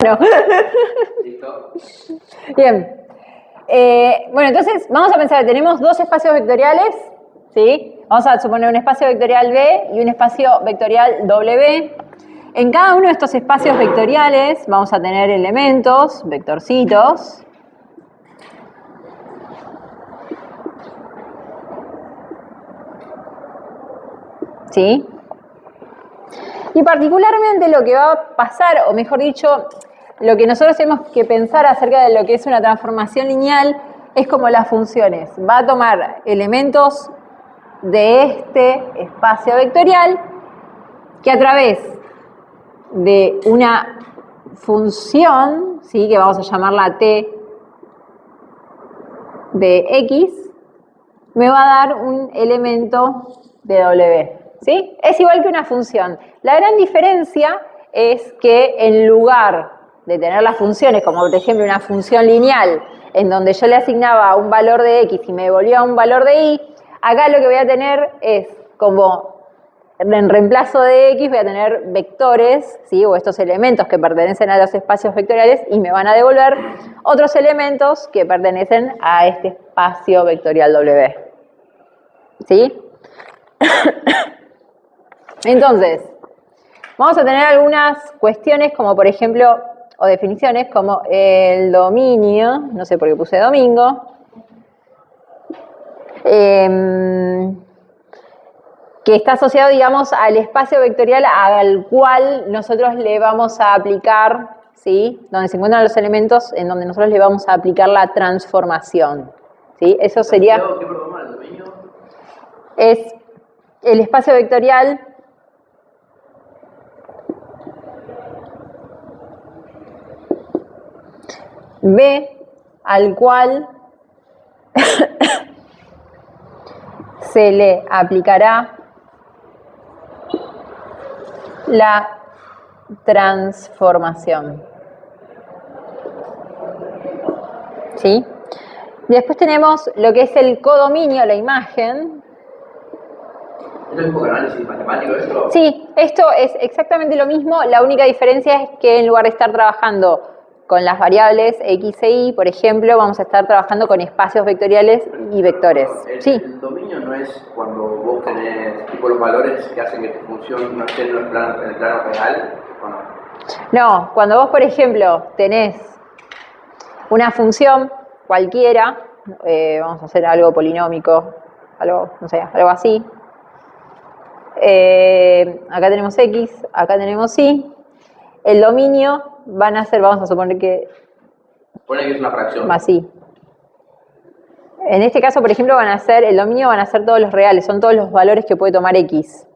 No. ¿Listo? Bien. Bueno, entonces vamos a pensar, tenemos dos espacios vectoriales, ¿sí? Vamos a suponer un espacio vectorial B y un espacio vectorial W. En cada uno de estos espacios vectoriales vamos a tener elementos, vectorcitos. ¿Sí? Y particularmente lo que va a pasar, o mejor dicho, lo que nosotros tenemos que pensar acerca de lo que es una transformación lineal es como las funciones. Va a tomar elementos de este espacio vectorial que a través de una función, ¿sí?, que vamos a llamarla t de x, me va a dar un elemento de w. ¿Sí? Es igual que una función. La gran diferencia es que en lugar de tener las funciones, como por ejemplo una función lineal, en donde yo le asignaba un valor de x y me devolvía un valor de y, acá lo que voy a tener es como en reemplazo de x voy a tener vectores, ¿sí?, o estos elementos que pertenecen a los espacios vectoriales y me van a devolver otros elementos que pertenecen a este espacio vectorial W. ¿Sí? Entonces, vamos a tener algunas cuestiones como por ejemplo, o definiciones como el dominio, no sé por qué puse domingo, que está asociado, digamos, al espacio vectorial al cual nosotros le vamos a aplicar, ¿sí?, donde se encuentran los elementos en donde nosotros le vamos a aplicar la transformación. ¿Sí? Eso sería... ¿Qué perdón, el dominio? Es el espacio vectorial B al cual se le aplicará la transformación. ¿Sí? Después tenemos lo que es el codominio, la imagen. ¿Esto es un poco análisis matemático esto? Sí, esto es exactamente lo mismo, la única diferencia es que en lugar de estar trabajando con las variables x e y, por ejemplo, vamos a estar trabajando con espacios vectoriales y vectores. Sí. El dominio no es cuando vos tenés tipo los valores que hacen que tu función no esté en el plano real, ¿o no? No, cuando vos, por ejemplo, tenés una función cualquiera, vamos a hacer algo polinómico, algo, no sé, algo así. Acá tenemos x, acá tenemos y. El dominio van a ser, vamos a suponer que... Pone que es una fracción. Así. En este caso, por ejemplo, el dominio van a ser todos los reales, son todos los valores que puede tomar x.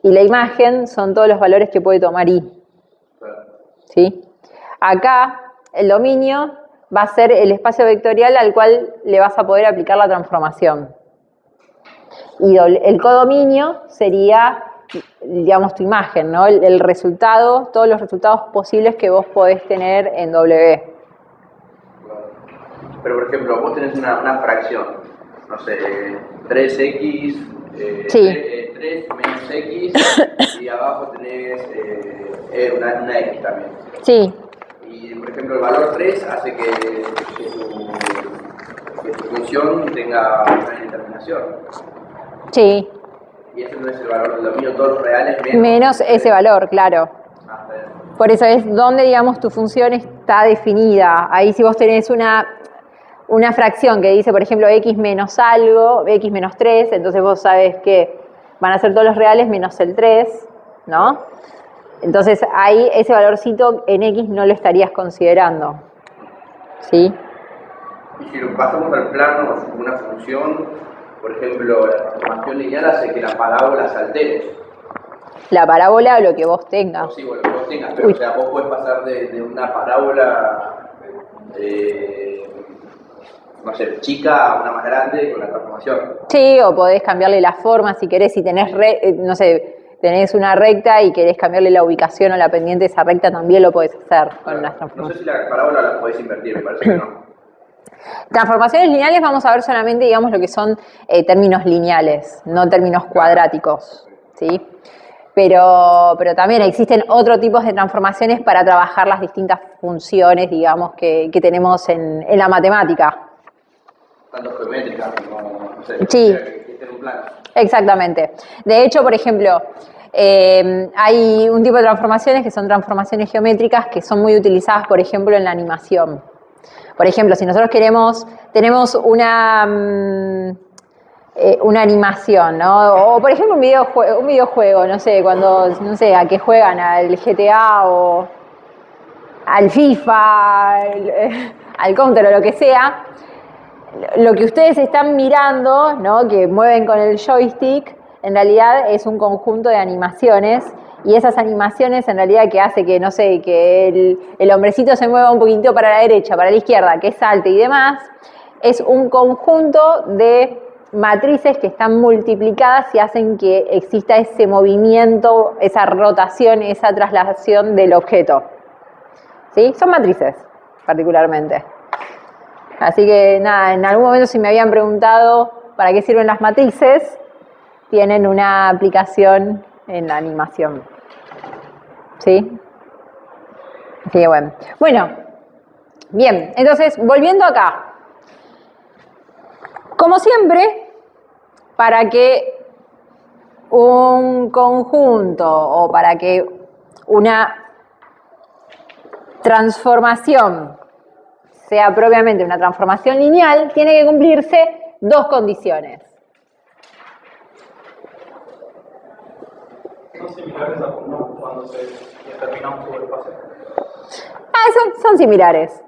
Y la imagen son todos los valores que puede tomar y. ¿Sí? Acá, el dominio va a ser el espacio vectorial al cual le vas a poder aplicar la transformación. Y el codominio sería, digamos, tu imagen, ¿no? El resultado, todos los resultados posibles que vos podés tener en W. Pero, por ejemplo, vos tenés una fracción, no sé, 3x, Sí. 3 menos x, y abajo tenés una x también. Sí. Y, por ejemplo, el valor 3 hace que tu función tenga una indeterminación. Sí. Y ese no es el valor del dominio, todos los reales menos ese valor, claro. Por eso es donde, digamos, tu función está definida. Ahí si vos tenés una fracción que dice, por ejemplo, x menos algo, x menos 3, entonces vos sabés que van a ser todos los reales menos el 3, ¿no? Entonces ahí ese valorcito en x no lo estarías considerando. ¿Sí? Y si lo pasamos al plano de una función, por ejemplo, la transformación lineal hace que la parábola se altere. La parábola o lo que vos tengas. Sí, lo que vos tengas, pero o sea, vos podés pasar de una parábola, no sé, chica a una más grande con la transformación. Sí, o podés cambiarle la forma si querés, si tenés, no sé, tenés una recta y querés cambiarle la ubicación o la pendiente de esa recta, también lo podés hacer con las transformaciones. No sé si la parábola la podés invertir, me parece que no. Transformaciones lineales vamos a ver solamente, digamos, lo que son términos lineales, no términos cuadráticos, ¿sí? pero también existen otros tipos de transformaciones para trabajar las distintas funciones, digamos, que tenemos en la matemática. Tanto geométricas como, no sé, Sí. que existen en un plano. Exactamente. De hecho, por ejemplo, hay un tipo de transformaciones que son transformaciones geométricas que son muy utilizadas, por ejemplo, en la animación. Por ejemplo, si nosotros tenemos una animación, ¿no? O por ejemplo un videojuego, no sé, a qué juegan, al GTA o al FIFA, al Counter o lo que sea, lo que ustedes están mirando, ¿no? Que mueven con el joystick, en realidad es un conjunto de animaciones, y esas animaciones en realidad que hace que, no sé, que el hombrecito se mueva un poquito para la derecha, para la izquierda, que salte y demás, es un conjunto de matrices que están multiplicadas y hacen que exista ese movimiento, esa rotación, esa traslación del objeto. ¿Sí? Son matrices, particularmente. Así que nada, en algún momento si me habían preguntado para qué sirven las matrices, tienen una aplicación en la animación. ¿Sí? Así que bueno. Bueno, bien, entonces volviendo acá. Como siempre, para que un conjunto o para que una transformación sea propiamente una transformación lineal, tiene que cumplirse dos condiciones. ¿Son similares a cuando se determina un subespacio? Son similares,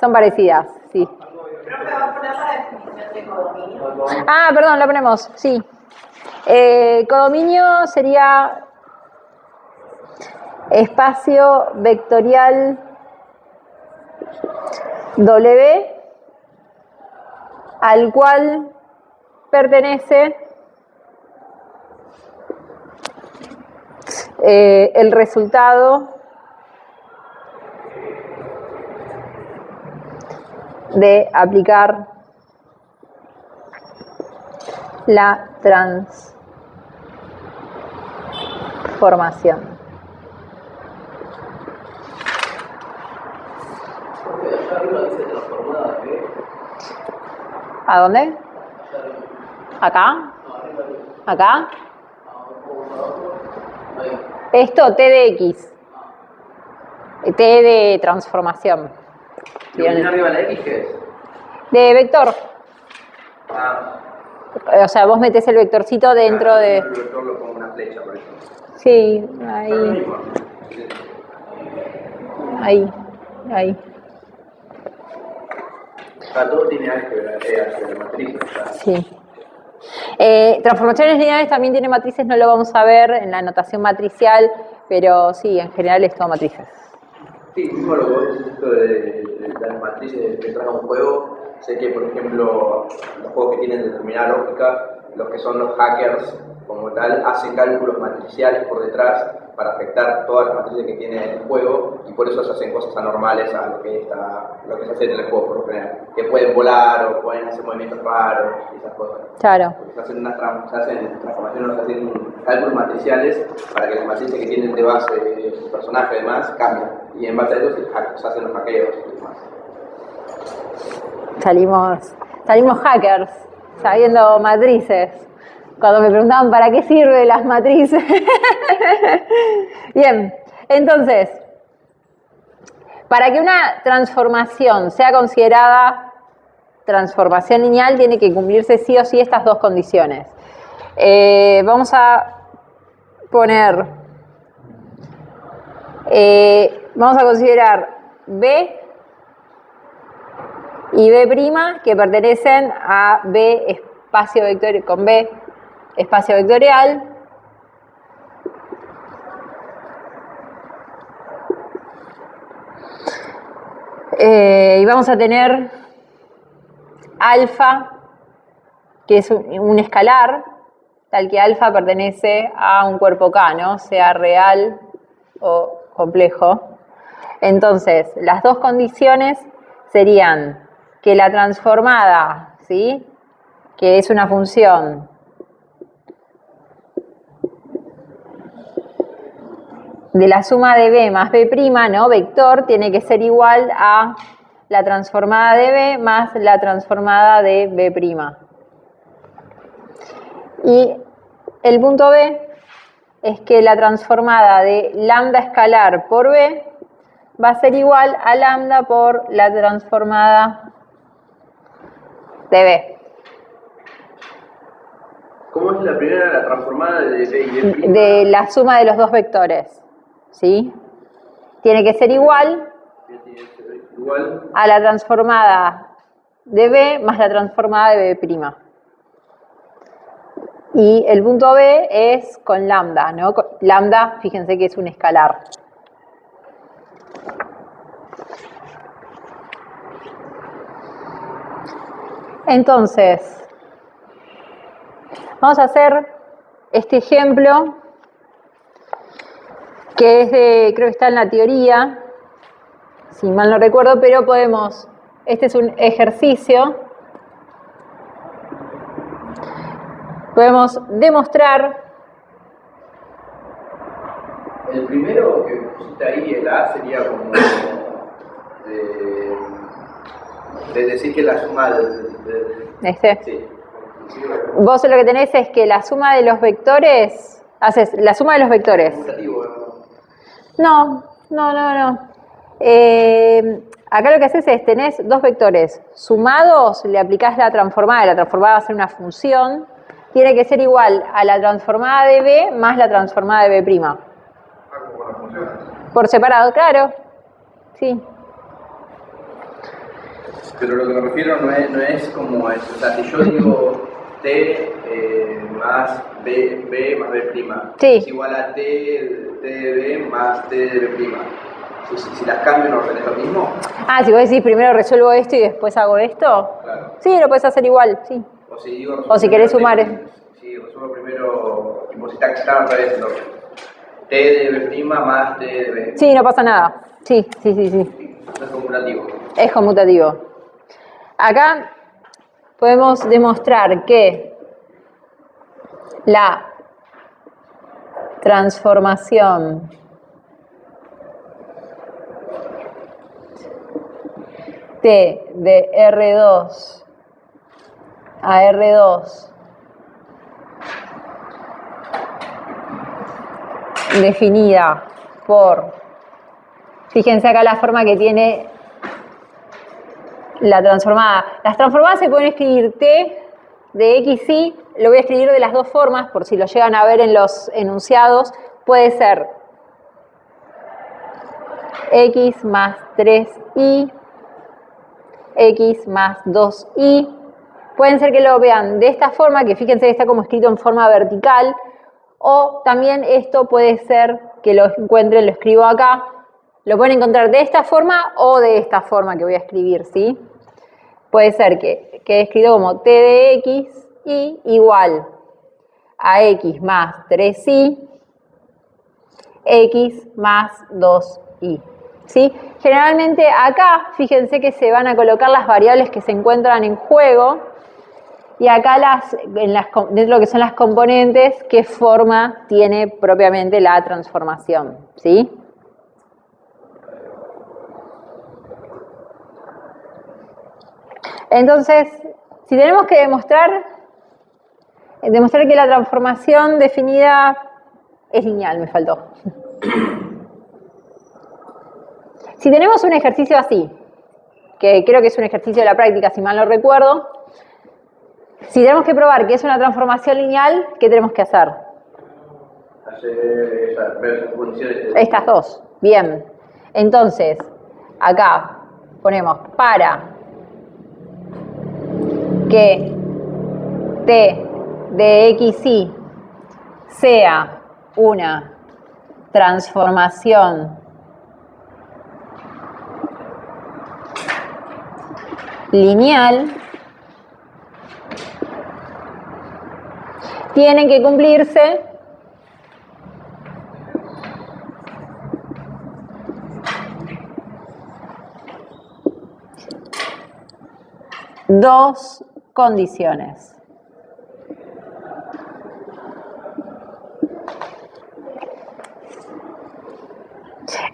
son parecidas, sí. Creo que va a poner la definición de codominio. Perdón, la ponemos, sí. Codominio sería espacio vectorial W al cual pertenece el resultado de aplicar la transformación. ¿A dónde? ¿Acá? ¿Acá? Esto, T de X. T de transformación. ¿Y viene arriba la X qué es? De vector. Ah, O sea, vos metés el vectorcito dentro de... El vector lo pongo una flecha, por ejemplo. Sí, Es lo ahí, mismo. ahí. Todo tiene álgebra, álgebra matriz. Sí. Transformaciones lineales también tienen matrices, no lo vamos a ver en la notación matricial, pero sí, en general es todo matrices. Sí, mismo lo que vos decís esto de las matrices que trae un juego, sé que por ejemplo los juegos que tienen determinada lógica, los que son los hackers como tal, hacen cálculos matriciales por detrás para afectar todas las matrices que tiene el juego, y por eso se hacen cosas anormales a lo que se hace en el juego por lo general, que pueden volar o pueden hacer movimientos raros y esas cosas. Claro. Porque se hacen transformaciones, se hacen cálculos matriciales para que las matrices que tienen de base el personaje y demás cambien, y en base a eso se hacen los hackeos y demás. Salimos hackers, sabiendo matrices. Cuando me preguntaban para qué sirven las matrices. Bien, entonces, para que una transformación sea considerada transformación lineal, tiene que cumplirse sí o sí estas dos condiciones. Vamos a poner, vamos a considerar B y B' que pertenecen a B espacio vectorial con B espacio vectorial. Y vamos a tener alfa, que es un escalar, tal que alfa pertenece a un cuerpo K, ¿no? Sea real o complejo. Entonces, las dos condiciones serían que la transformada, ¿sí?, que es una función de la suma de B más B', ¿no? Vector, tiene que ser igual a la transformada de B más la transformada de B'. Y el punto B es que la transformada de lambda escalar por B va a ser igual a lambda por la transformada de B. ¿Cómo es la primera, la transformada de B y B'? De la suma de los dos vectores, ¿sí? Tiene que ser igual a la transformada de B más la transformada de B'. Y el punto B es con lambda, ¿no? Lambda, fíjense que es un escalar. Entonces, vamos a hacer este ejemplo que es de, creo que está en la teoría, si mal no recuerdo, pero podemos, este es un ejercicio, podemos demostrar. El primero que pusiste ahí, el A, sería como de decir que la suma ¿Este? Sí. Vos lo que tenés es que la suma de los vectores, haces la suma de los vectores. No. Acá lo que haces es, tenés dos vectores sumados, le aplicás la transformada va a ser una función, tiene que ser igual a la transformada de B más la transformada de B'. Por separado, claro. Sí. Pero lo que me refiero no es como eso. O sea, si yo digo T más B más B', sí, es igual a T de B más T de B'. Si las cambio, ¿no es lo mismo? Ah, si vos decís primero resuelvo esto y después hago esto. Claro. Sí, lo puedes hacer igual, sí. O si querés sumar. Sí, resuelvo primero, tipo, si está al revés, entonces. T de B' más T de B. Sí, no pasa nada. Sí. Es conmutativo. Es conmutativo. Acá podemos demostrar que la transformación T de R2 a R2 definida por, fíjense acá la forma que tiene la transformada. Las transformadas se pueden escribir T de X, Y, lo voy a escribir de las dos formas, por si lo llegan a ver en los enunciados, puede ser X más 3Y, X más 2Y, pueden ser que lo vean de esta forma, que fíjense que está como escrito en forma vertical, o también esto puede ser que lo encuentren, lo escribo acá, lo pueden encontrar de esta forma o de esta forma que voy a escribir, ¿sí? Puede ser que quede escrito como T de X y igual a X más 3Y, X más 2Y, ¿sí? Generalmente acá, fíjense que se van a colocar las variables que se encuentran en juego y acá dentro de lo que son las componentes, qué forma tiene propiamente la transformación, ¿sí? Entonces, si tenemos que demostrar que la transformación definida es lineal, me faltó. Si tenemos un ejercicio así, que creo que es un ejercicio de la práctica, si mal no recuerdo, si tenemos que probar que es una transformación lineal, ¿qué tenemos que hacer? Estas dos. Bien. Entonces, acá ponemos para que T de XY sea una transformación lineal, tienen que cumplirse dos condiciones.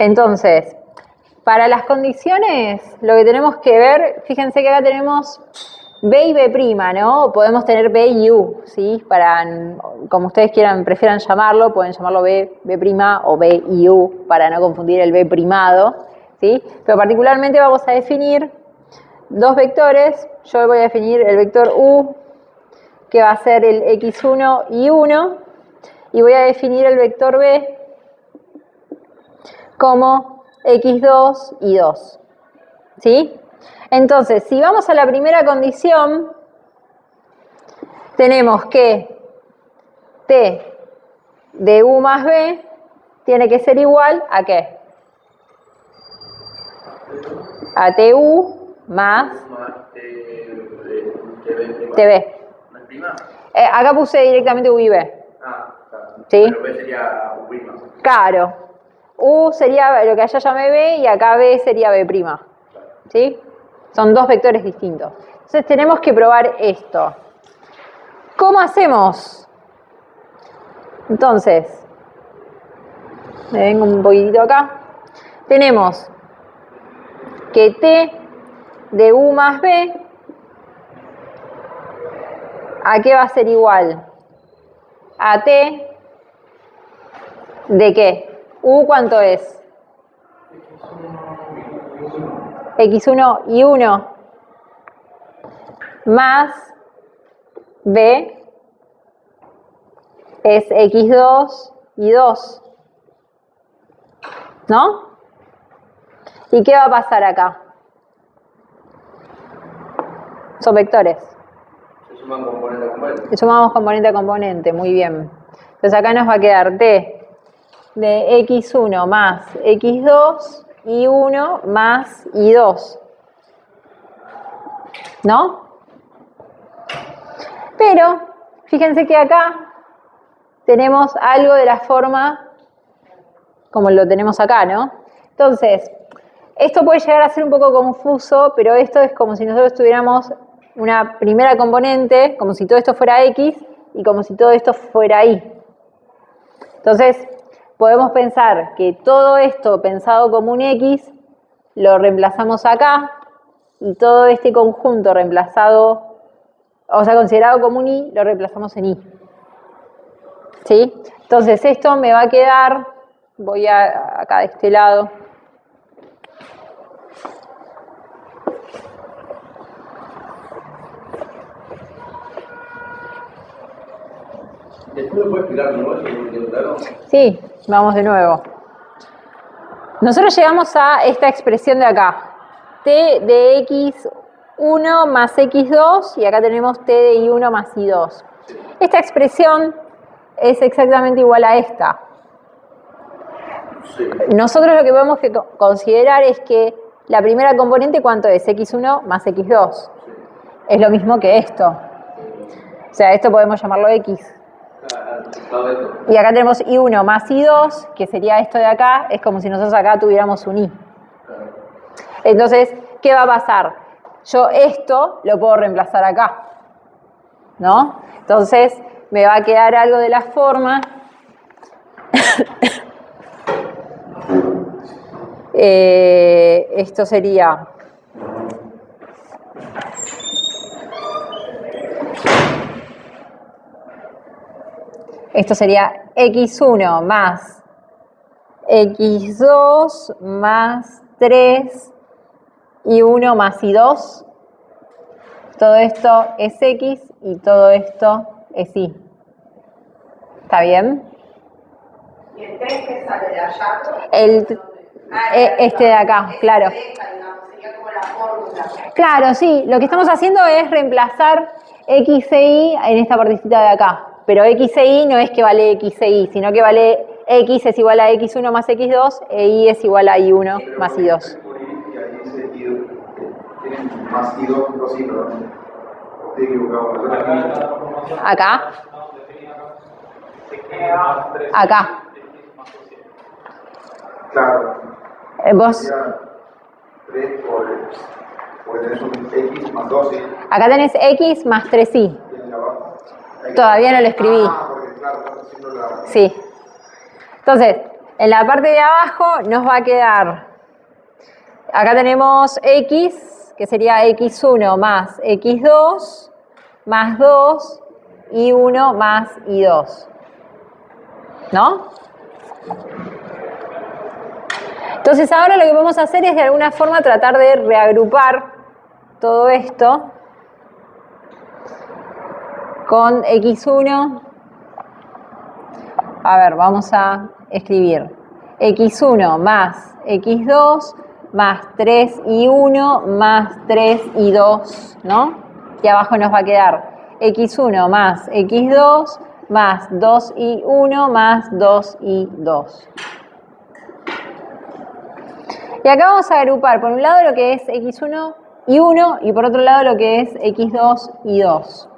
Entonces, para las condiciones, lo que tenemos que ver, fíjense que acá tenemos B y B', ¿no? Podemos tener B y U, ¿sí? Para, como ustedes quieran, prefieran llamarlo, pueden llamarlo B, B' o B y U, para no confundir el B primado, ¿sí? Pero particularmente vamos a definir dos vectores. Yo voy a definir el vector U, que va a ser el x1 y 1, y voy a definir el vector B como x2 y 2, ¿sí? Entonces, si vamos a la primera condición, tenemos que T de U más B tiene que ser igual a ¿qué? A TU más TB. Acá puse directamente U y B. Ah, claro. ¿Sí? Pero B sería U'. Claro. U sería lo que allá llamé B y acá B sería B'. ¿Sí? Son dos vectores distintos. Entonces tenemos que probar esto. ¿Cómo hacemos? Entonces, me vengo un poquitito acá. Tenemos que T de U más B, ¿a qué va a ser igual? A T de ¿qué? ¿U cuánto es? X1 y 1 más B es X2 y 2, ¿no? ¿Y qué va a pasar acá? Son vectores. Se suman componente a componente. Le sumamos componente a componente, muy bien. Entonces acá nos va a quedar T de X1 más X2 y 1 más Y2. ¿No? Pero, fíjense que acá tenemos algo de la forma como lo tenemos acá, ¿no? Entonces, esto puede llegar a ser un poco confuso, pero esto es como si nosotros tuviéramos una primera componente, como si todo esto fuera X y como si todo esto fuera Y. Entonces, podemos pensar que todo esto pensado como un X lo reemplazamos acá y todo este conjunto reemplazado, o sea, considerado como un Y, lo reemplazamos en Y. ¿Sí? Entonces, esto me va a quedar, voy acá de este lado. ¿Después me puede explicar de nuevo si no entiendo claro? Sí, vamos de nuevo. Nosotros llegamos a esta expresión de acá. T de x1 más x2 y acá tenemos T de y1 más y2. Esta expresión es exactamente igual a esta. Sí. Nosotros lo que podemos considerar es que la primera componente, ¿cuánto es? X1 más x2. Es lo mismo que esto. O sea, esto podemos llamarlo X. Y acá tenemos I1 más I2, que sería esto de acá, es como si nosotros acá tuviéramos un I. Entonces, ¿qué va a pasar? Yo esto lo puedo reemplazar acá, ¿no? Entonces, me va a quedar algo de la forma. Esto sería... Esto sería x1 más x2 más 3 y 1 más y2. Todo esto es x y todo esto es y. ¿Está bien? ¿Y el 3 que sale de allá? Este de acá, claro. Sería como la fórmula. Claro, sí. Lo que estamos haciendo es reemplazar x e y en esta partecita de acá. Pero x e y no es que vale x e y, sino que vale x es igual a x1 más x2 e y es igual a y1 más y2. Y ahí dice tienen más y2, 2 y, perdón. Estoy equivocado. Acá. Acá. Claro. Vos. 3 porque tenés un x más 2 y. Acá tenés x más 3y. Tiene abajo. Todavía no lo escribí. Ah, porque claro, estás haciendo la. Sí. Entonces, En la parte de abajo nos va a quedar, acá tenemos x, que sería x1 más x2, más 2, y 1 más y2. ¿No? Entonces ahora lo que vamos a hacer es de alguna forma tratar de reagrupar todo esto con x1. A ver, vamos a escribir x1 más x2 más 3 y 1 más 3 y 2, ¿no? Y abajo nos va a quedar x1 más x2 más 2 y 1 más 2 y 2. Y acá vamos a agrupar por un lado lo que es x1 y 1 y por otro lado lo que es x2 y 2.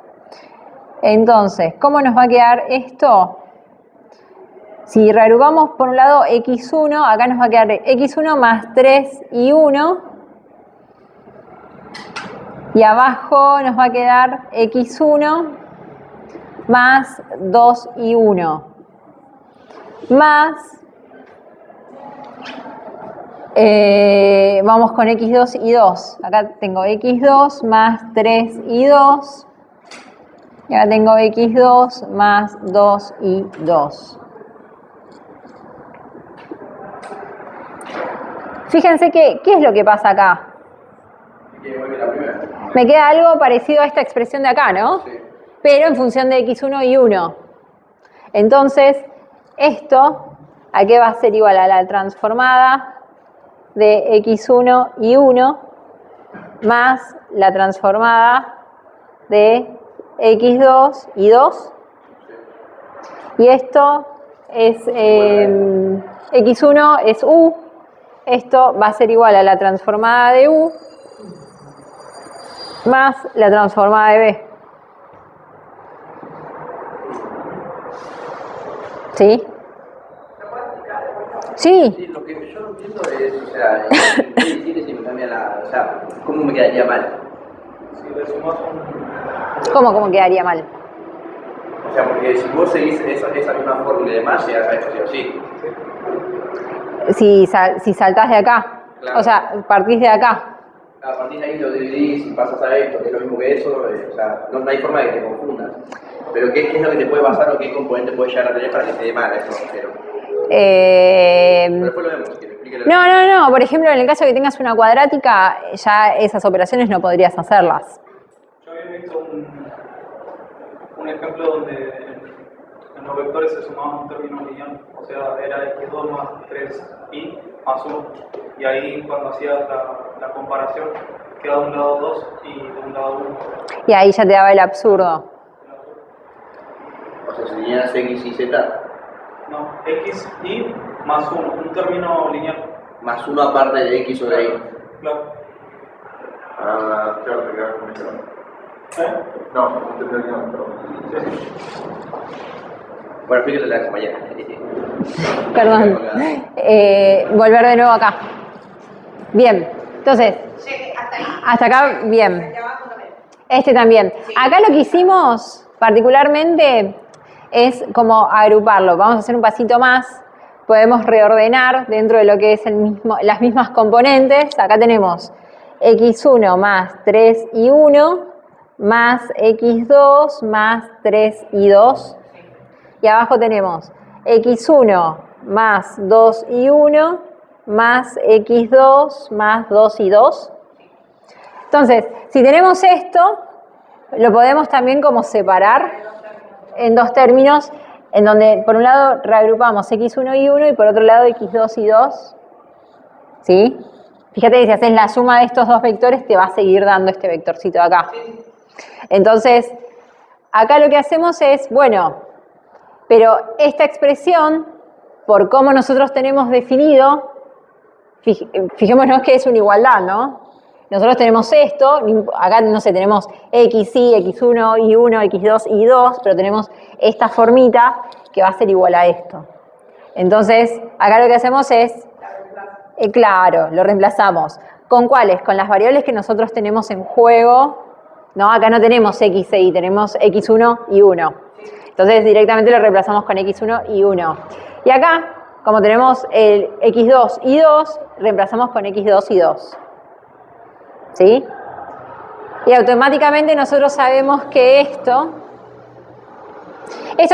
Entonces, ¿cómo nos va a quedar esto? Si reagrupamos por un lado x1, acá nos va a quedar x1 más 3 y 1. Y abajo nos va a quedar x1 más 2 y 1. Más, vamos con x2 y 2. Acá tengo x2 más 3 y 2. Y acá tengo x2 más 2 y 2. Fíjense que, ¿qué es lo que pasa acá? Me queda algo parecido a esta expresión de acá, ¿no? Sí. Pero en función de x1 y 1. Entonces, esto, ¿a qué va a ser igual? A la transformada de x1 y 1 más la transformada de x2 y 2. Y esto es x1 es u. Esto va a ser igual a la transformada de u más la transformada de b. ¿Sí? Sí. Sí, lo que yo no entiendo es, o sea, si me cambia o sea, ¿cómo me quedaría mal? Si le sumas ¿Cómo quedaría mal? O sea, porque si vos seguís esa misma fórmula y demás, llegas a esto sí o sí. Si saltás de acá, claro. O sea, partís de acá. A partir de ahí lo dividís y pasas a esto, que es lo mismo que eso, o sea, no hay forma de que te confundas. Pero ¿qué es lo que te puede pasar o qué componente puede llegar a tener para que te dé mal a eso? Pero después lo vemos, si quieres, explíquelo. No, por ejemplo, en el caso de que tengas una cuadrática, ya esas operaciones no podrías hacerlas. Yo había visto un ejemplo donde en los vectores se sumaba un término lineal, o sea, era x2 más 3y más 1, y ahí cuando hacías la comparación, queda de un lado 2 y de un lado 1. Y ahí ya te daba el absurdo. O sea, si lineas x y z. No, x y más 1, un término lineal. Más 1 aparte de x o de y. Claro. Claro, te quedas con eso. No, no te terminó, perdón. Bueno, explíquele a la compañera. Perdón. Volver de nuevo acá. Bien, entonces, hasta acá, bien. Este también. Acá lo que hicimos particularmente es como agruparlo. Vamos a hacer un pasito más. Podemos reordenar dentro de lo que es las mismas componentes. Acá tenemos x1 más 3 y 1 más x2 más 3 y 2. Y abajo tenemos x1 más 2 y 1 más x2 más 2 y 2. Entonces, si tenemos esto, lo podemos también como separar en dos términos, en donde por un lado reagrupamos x1 y 1 y por otro lado x2 y 2. ¿Sí? Fíjate que si haces la suma de estos dos vectores te va a seguir dando este vectorcito de acá. Entonces, acá lo que hacemos es, bueno, pero esta expresión, por cómo nosotros tenemos definido, fijémonos que es una igualdad, ¿no? Nosotros tenemos esto, acá no sé, tenemos x y, x1 y 1, x2 y 2, pero tenemos esta formita que va a ser igual a esto. Entonces, acá lo que hacemos es, claro, lo reemplazamos. ¿Con cuáles? Con las variables que nosotros tenemos en juego, ¿no? Acá no tenemos x e y, tenemos x1 y 1. Entonces, directamente lo reemplazamos con x1 y 1. Y acá como tenemos el x2 y 2, reemplazamos con x2 y 2. ¿Sí? Y automáticamente nosotros sabemos que esto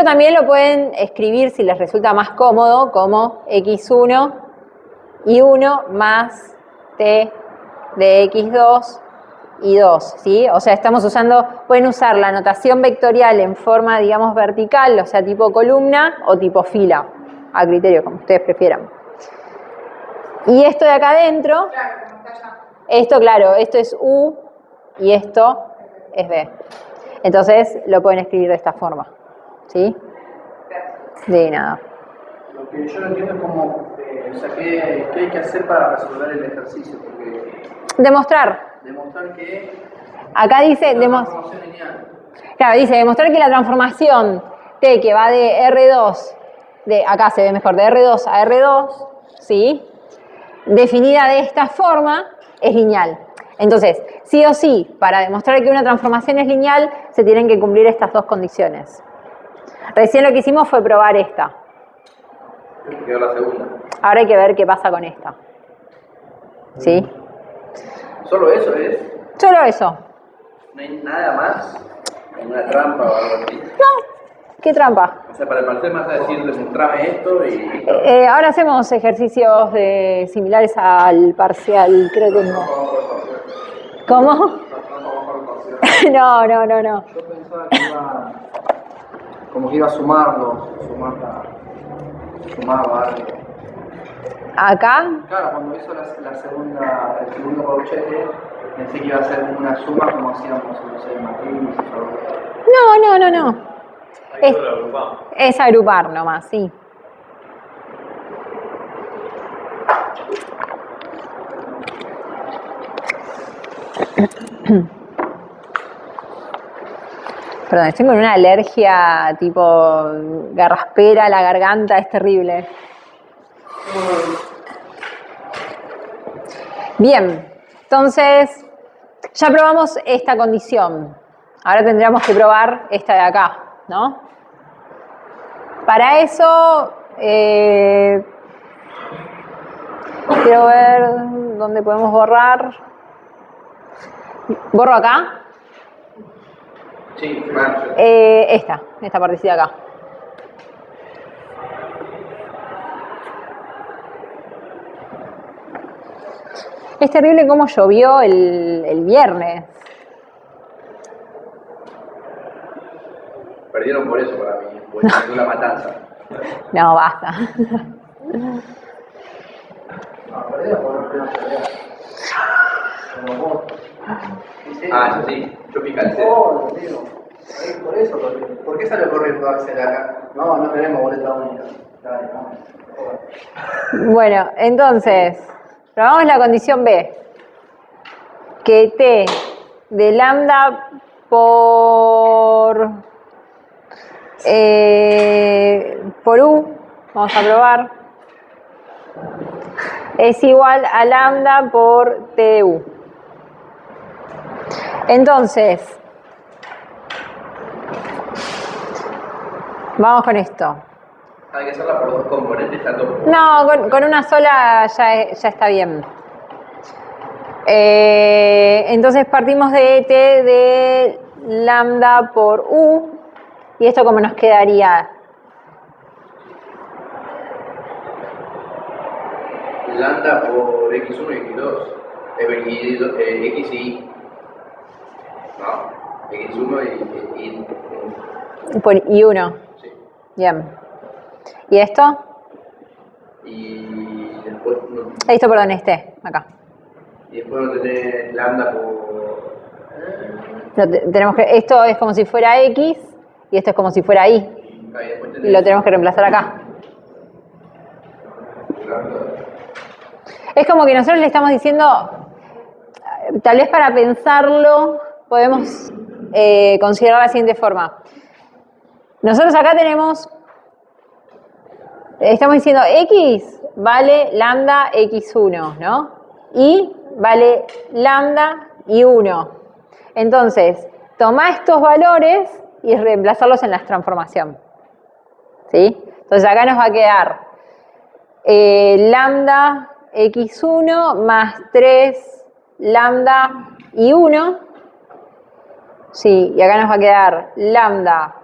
también lo pueden escribir si les resulta más cómodo como x1 y 1 más t de x2 y 2, ¿sí? O sea, pueden usar la notación vectorial en forma, digamos, vertical, o sea, tipo columna o tipo fila, a criterio, como ustedes prefieran. Y esto de acá adentro, esto, claro, esto es U y esto es B. Entonces, lo pueden escribir de esta forma, ¿sí? De nada. Lo que yo no entiendo es cómo, o sea, ¿qué hay que hacer para resolver el ejercicio? Porque Demostrar. demostrar que Acá dice, la transformación lineal. claro, dice demostrar que la transformación T que va de R2, acá se ve mejor, de R2 a R2, ¿sí? Definida de esta forma, es lineal. Entonces, sí o sí, para demostrar que una transformación es lineal, se tienen que cumplir estas dos condiciones. Recién lo que hicimos fue probar esta. Quedó la segunda. Ahora hay que ver qué pasa con esta. ¿Sí? ¿Solo eso es? Solo eso. ¿No hay nada más? ¿Una trampa o algo así? No. ¿Qué trampa? O sea, para el parcial más a decir, demostrame esto y... Ahora hacemos ejercicios similares al parcial, creo que no. ¿Cómo? No. Yo pensaba que iba, como que iba a sumarlo, sumaba algo. Acá, Claro, cuando hizo la segunda, el segundo corchete, pensé que iba a ser una suma como hacíamos, no sé, en matriz o algo. no. Es agrupar nomás, sí. Perdón, estoy con una alergia tipo garraspera, la garganta es terrible. Bien, entonces ya probamos esta condición. Ahora tendríamos que probar esta de acá, ¿no? Para eso, quiero ver dónde podemos borrar. ¿Borro acá? Sí, marcha. Esta partecita acá. Es terrible cómo llovió el viernes. Perdieron por eso para mí, fue una matanza. No, basta. No, pelea por una pelea. Como vos. Ah, eso sí, yo picalcé. Oh, digo. Ahí por eso, ¿por qué salió corriendo Axel acá? No tenemos boleta única. Dale, no. Bueno, entonces, probamos la condición B. Que T de lambda por U, vamos a probar, es igual a lambda por TU. Entonces, vamos con esto. Hay que hacerla por dos componentes, tanto por... No, con una sola ya está bien. Entonces partimos de T de lambda por U. ¿Y esto cómo nos quedaría? Lambda por x1 y x2. X y y. No, x1 y Por I1. sí. Bien. ¿Y esto? Y después no, Esto, perdón, acá. y después no tenés lambda por... Tenemos que, esto es como si fuera X y esto es como si fuera Y. Ah, y después Y lo tenemos que reemplazar acá. lambda. Es como que nosotros le estamos diciendo, tal vez para pensarlo, podemos considerar la siguiente forma. Nosotros acá estamos diciendo X vale lambda X1, ¿no? Y vale lambda Y1. Entonces, toma estos valores y reemplazarlos en la transformación. ¿Sí? Entonces acá nos va a quedar lambda x1 más 3 lambda y 1. Sí, y acá nos va a quedar lambda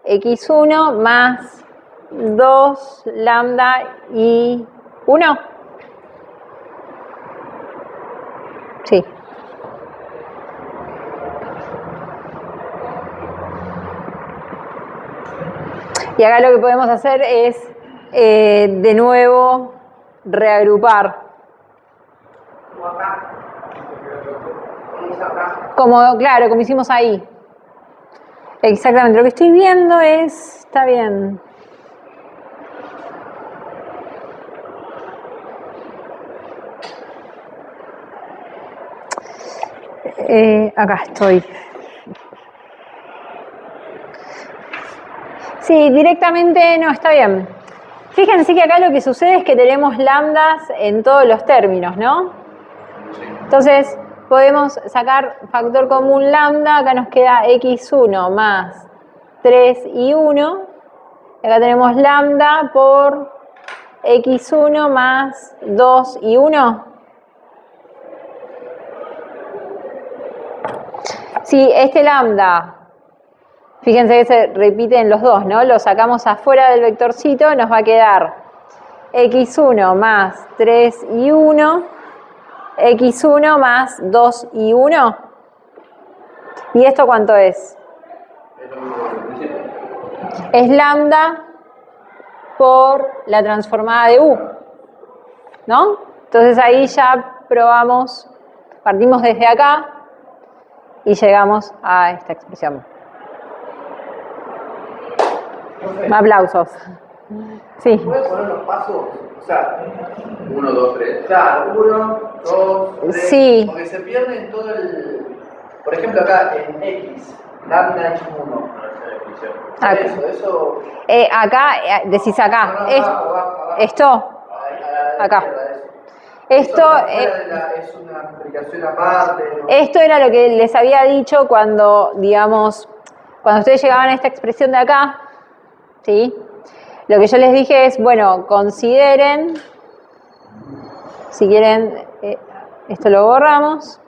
x1 más 2 lambda y 1. Sí. Y acá lo que podemos hacer es, de nuevo, reagrupar. Como acá. Como hizo acá. Como, claro, como hicimos ahí. Exactamente, lo que estoy viendo es, está bien. Acá estoy. Sí, directamente no, está bien. Fíjense que acá lo que sucede es que tenemos lambdas en todos los términos, ¿no? Entonces, podemos sacar factor común lambda, acá nos queda x1 más 3 y 1. Acá tenemos lambda por x1 más 2 y 1. Sí, este lambda, fíjense que se repiten los dos, ¿no? Lo sacamos afuera del vectorcito, nos va a quedar x1 más 3 y 1, x1 más 2 y 1. ¿Y esto cuánto es? Es lambda por la transformada de u, ¿no? Entonces ahí ya probamos, partimos desde acá y llegamos a esta expresión. Aplausos. Sí. ¿Puedes poner los pasos? O sea, 1, 2, 3. claro, 1, 2, 3. Sí. Porque se pierde en todo el. Por ejemplo, acá en X, lambda x1. Acá. Eso. Acá, decís acá. No, abajo. Esto. A la Acá. izquierda, eso. Esto, Es una aplicación aparte. ¿No? esto era lo que les había dicho cuando, digamos, cuando ustedes llegaban a esta expresión de acá, ¿sí? Lo que yo les dije es, bueno, consideren, si quieren, esto lo borramos,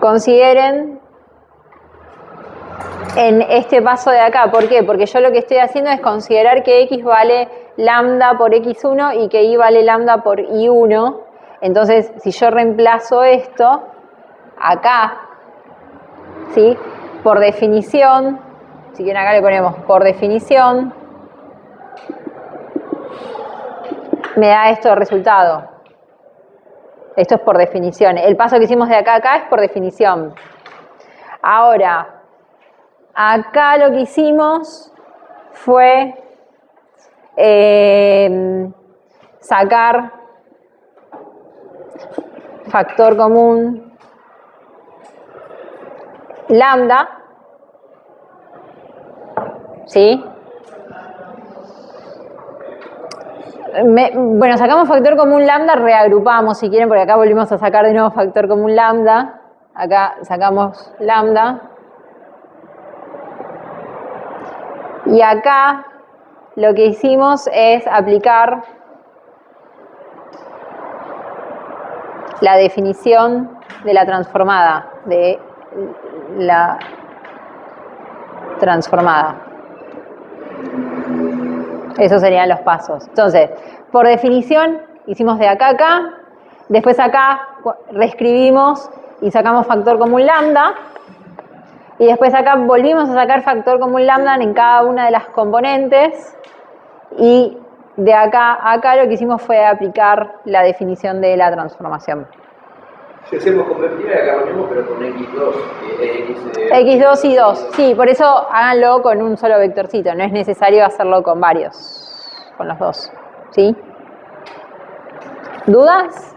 consideren en este paso de acá. ¿Por qué? Porque yo lo que estoy haciendo es considerar que x vale lambda por x1 y que y vale lambda por y1. Entonces, si yo reemplazo esto acá, ¿sí? Por definición, si quieren acá le ponemos por definición, me da esto de resultado. Esto es por definición. El paso que hicimos de acá a acá es por definición. Ahora, acá lo que hicimos fue sacar factor común lambda, ¿sí? Bueno, sacamos factor común lambda, reagrupamos si quieren, porque acá volvimos a sacar de nuevo factor común lambda. Acá sacamos lambda. Y acá lo que hicimos es aplicar la definición de la transformada, Esos serían los pasos. Entonces, por definición, hicimos de acá a acá, después acá reescribimos y sacamos factor común lambda, y después acá volvimos a sacar factor común lambda en cada una de las componentes, y de acá a acá lo que hicimos fue aplicar la definición de la transformación. Si hacemos convertir acá lo mismo, pero con x2. X2 y 2, sí, por eso háganlo con un solo vectorcito, no es necesario hacerlo con varios, con los dos, ¿sí? ¿Dudas?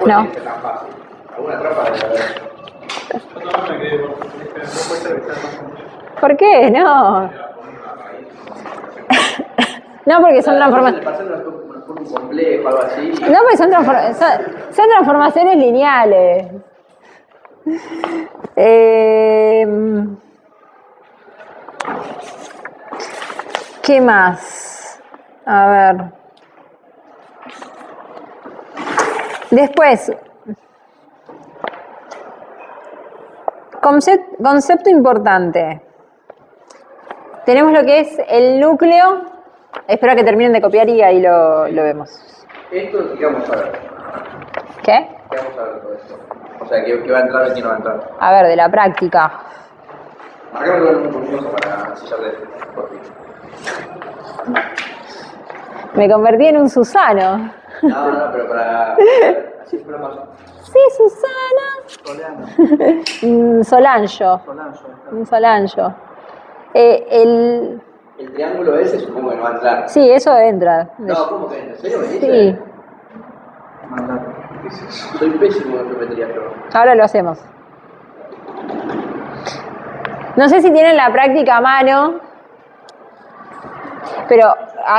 No. ¿Alguna trampa de haber? Yo también me quedé con no puede ser que sea tan mucho. ¿Por qué? No. No, porque son transformaciones. Un complejo, algo así. No, porque son transformaciones lineales. ¿Qué más? A ver. Después, concepto importante. Tenemos lo que es el núcleo. Espero que terminen de copiar y ahí lo vemos. Esto, ¿qué vamos a ver? ¿Qué? ¿Qué vamos a ver todo esto? O sea, ¿qué va a entrar y qué no va a entrar? A ver, de la práctica. Marcame con un curioso para sellar de por fin. Me convertí en un Susano. No, pero para... Así fue la paso. Sí, Susana. Solancho. Un Solancho. El triángulo ese supongo que no va a entrar. Sí, eso entra. No, ¿cómo que entra? ¿En serio me dice? Sí, Soy pésimo en geometría, pero... ahora lo hacemos. No sé si tienen la práctica a mano, pero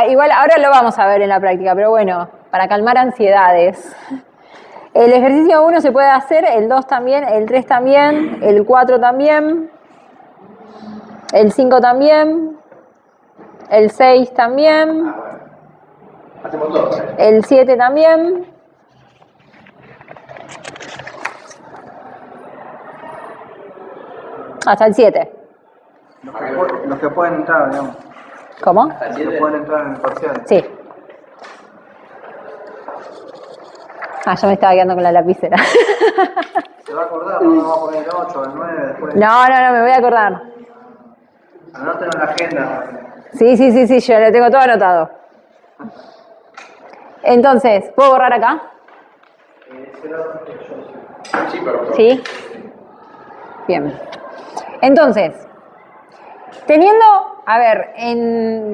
igual ahora lo vamos a ver en la práctica, pero bueno, para calmar ansiedades. El ejercicio 1 se puede hacer, el 2 también, el 3 también, el 4 también, el 5 también, el 6 también, Ah, bueno. Hacemos todo. el 7 también. Hasta el 7. Los que pueden entrar, digamos. ¿Cómo? Hasta el Los que 7. pueden entrar en el parcial. Sí. Yo me estaba quedando con la lapicera. Se va a acordar, no vamos a poner el 8, el 9 después. No, me voy a acordar. Anoten en la agenda. Sí, yo lo tengo todo anotado. Entonces, ¿puedo borrar acá? Sí, pero... Sí. Bien. Entonces, teniendo, a ver,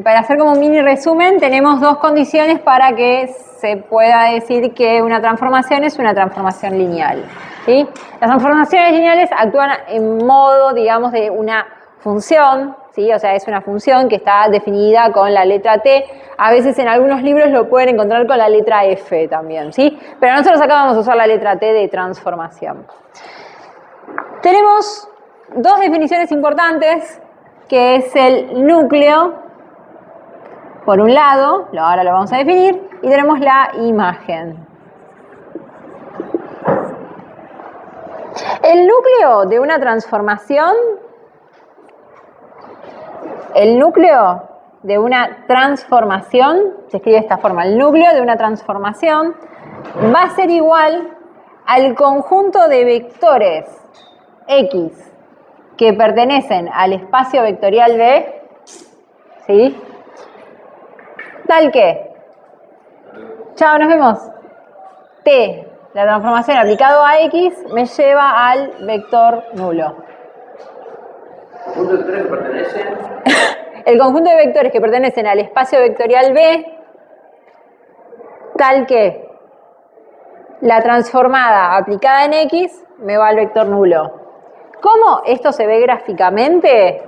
para hacer como un mini resumen, tenemos dos condiciones para que se pueda decir que una transformación es una transformación lineal. ¿Sí? Las transformaciones lineales actúan en modo, digamos, de una función, ¿sí? O sea, es una función que está definida con la letra T. A veces en algunos libros lo pueden encontrar con la letra F también, ¿sí? Pero nosotros acá vamos a usar la letra T de transformación. Tenemos dos definiciones importantes, que es el núcleo, por un lado, ahora lo vamos a definir, y tenemos la imagen. El núcleo de una transformación, se escribe de esta forma, el núcleo de una transformación va a ser igual al conjunto de vectores X que pertenecen al espacio vectorial B, ¿sí? Tal que, chao, nos vemos, T, la transformación aplicado a X, me lleva al vector nulo. ¿Punto de 3 que pertenece? El conjunto de vectores que pertenecen al espacio vectorial B, tal que la transformada aplicada en X me va al vector nulo. ¿Cómo esto se ve gráficamente?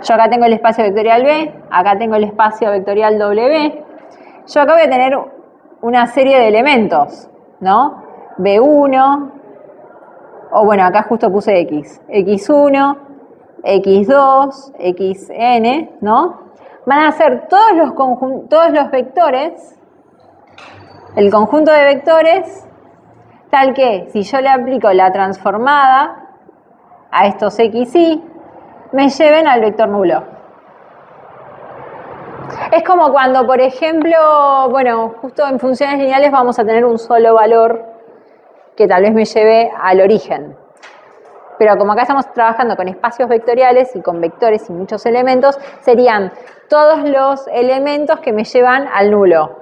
Yo acá tengo el espacio vectorial B, acá tengo el espacio vectorial W. Yo acá voy a tener una serie de elementos, ¿no? B1, o bueno, acá justo puse X. X1, X2, Xn, ¿no? Van a ser todos los vectores, el conjunto de vectores, tal que si yo le aplico la transformada a estos xy, me lleven al vector nulo. Es como cuando, por ejemplo, bueno, justo en funciones lineales vamos a tener un solo valor que tal vez me lleve al origen. Pero como acá estamos trabajando con espacios vectoriales y con vectores y muchos elementos, serían todos los elementos que me llevan al nulo.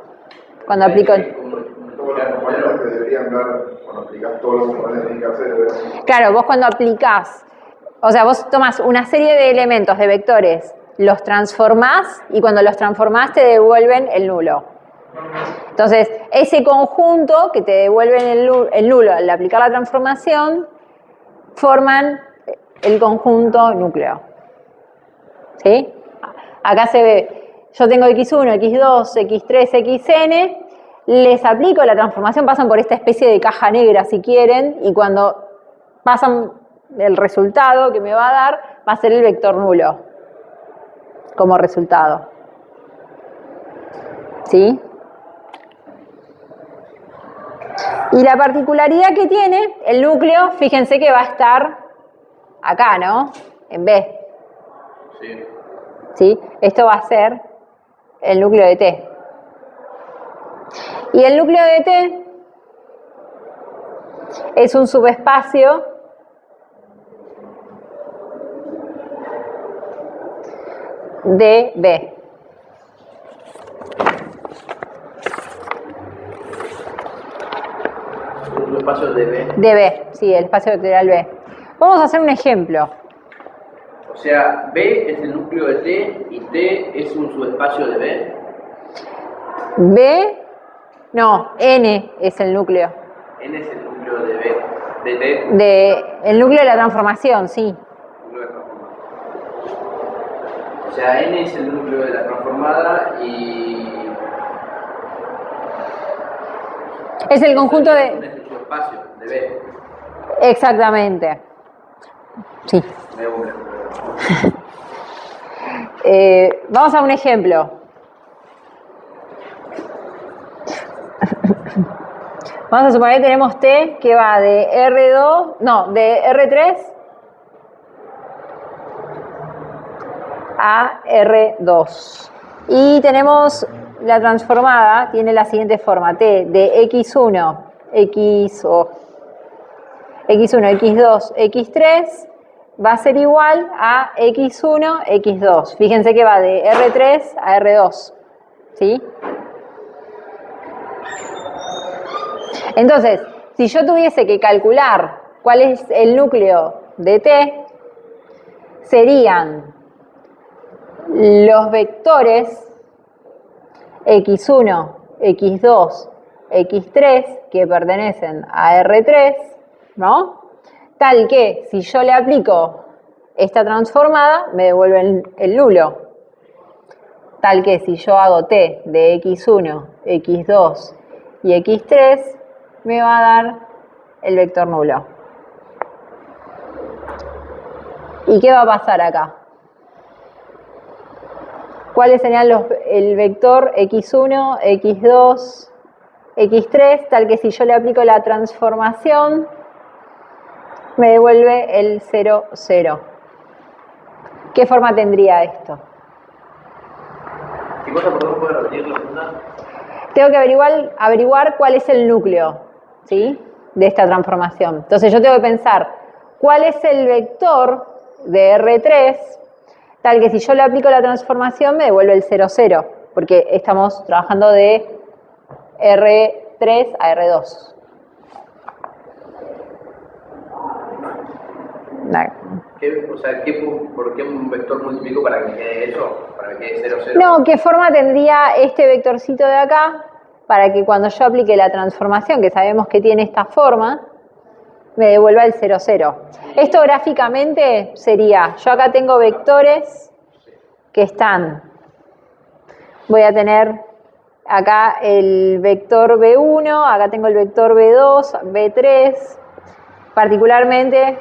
Cuando aplico... Todos los compañeros que deberían dar cuando aplicás todos los componentes que tienen que hacer. ¿Verdad? Claro, vos cuando aplicás, o sea, vos tomás una serie de elementos, de vectores, los transformás y cuando los transformás te devuelven el nulo. Entonces, ese conjunto que te devuelven el nulo al aplicar la transformación, forman el conjunto núcleo. ¿Sí? Acá se ve, yo tengo x1, x2, x3, xn, les aplico la transformación, pasan por esta especie de caja negra si quieren, y cuando pasan el resultado que me va a dar, va a ser el vector nulo. como resultado. ¿Sí? Y la particularidad que tiene el núcleo, fíjense que va a estar acá, ¿no? En B. Sí. ¿Sí? Esto va a ser el núcleo de T. Y el núcleo de T es un subespacio de B. Un espacio de B. De B, sí, el espacio vectorial B. Vamos a hacer un ejemplo. O sea, B es el núcleo de T y T es un subespacio de B. B, no, N es el núcleo. N es el núcleo de B. De T. El núcleo de la transformación, sí. Núcleo de transformada. O sea, N es el núcleo de la transformada y... Es el conjunto de... Es el subespacio de B. Exactamente. Sí. Me une. Vamos a un ejemplo. Vamos a suponer que tenemos T que va de R2, no, de R3 a R2. Y tenemos la transformada, tiene la siguiente forma, T de X1, X2, X3 va a ser igual a X1, X2. Fíjense que va de R3 a R2. ¿Sí? Entonces, si yo tuviese que calcular cuál es el núcleo de T, serían los vectores X1, X2, X3 que pertenecen a R3, ¿no? Tal que si yo le aplico esta transformada, me devuelven el nulo. Tal que si yo hago T de X1, X2 y X3, me va a dar el vector nulo. ¿Y qué va a pasar acá? ¿Cuáles serían el vector X1, X2, X3? Tal que si yo le aplico la transformación, me devuelve el 0, 0. ¿Qué forma tendría esto? ¿Qué cosa, perdón, puede repetir la pregunta? Tengo que averiguar cuál es el núcleo, ¿sí?, de esta transformación. Entonces yo tengo que pensar cuál es el vector de R3, tal que si yo le aplico la transformación me devuelve el 0, 0, porque estamos trabajando de R3 a R2. ¿Por qué un vector multiplico para que quede eso? ¿Para que quede 0, 0? No, ¿qué forma tendría este vectorcito de acá para que cuando yo aplique la transformación, que sabemos que tiene esta forma, me devuelva el 0, 0? Esto gráficamente sería, yo acá tengo vectores que están, voy a tener acá el vector B1, acá tengo el vector B2, B3, particularmente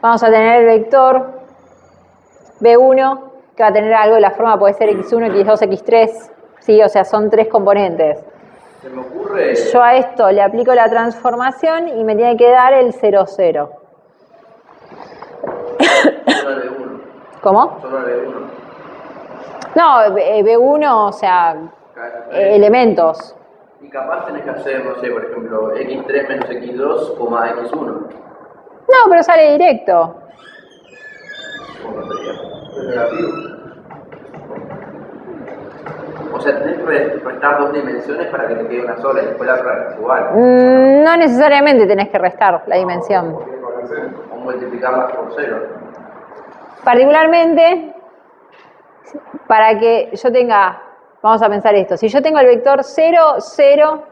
vamos a tener el vector B1, que va a tener algo de la forma, puede ser X1, X2, X3, ¿sí? O sea, son 3 componentes. Se me ocurre... Yo a esto le aplico la transformación y me tiene que dar el 0, 0. Solo el B1. ¿Cómo? Solo el B1. No, B1, o sea, elementos. Y capaz tenés que hacer, no sé, por ejemplo, X3 menos X2, X1. No, pero sale directo. ¿Cómo sería? Es negativo. O sea, tenés que restar 2 dimensiones para que te quede una sola y después la otra igual. No necesariamente tenés que restar la dimensión. O multiplicarlas por 0. Particularmente, para que yo tenga, vamos a pensar esto, si yo tengo el vector 0, 0,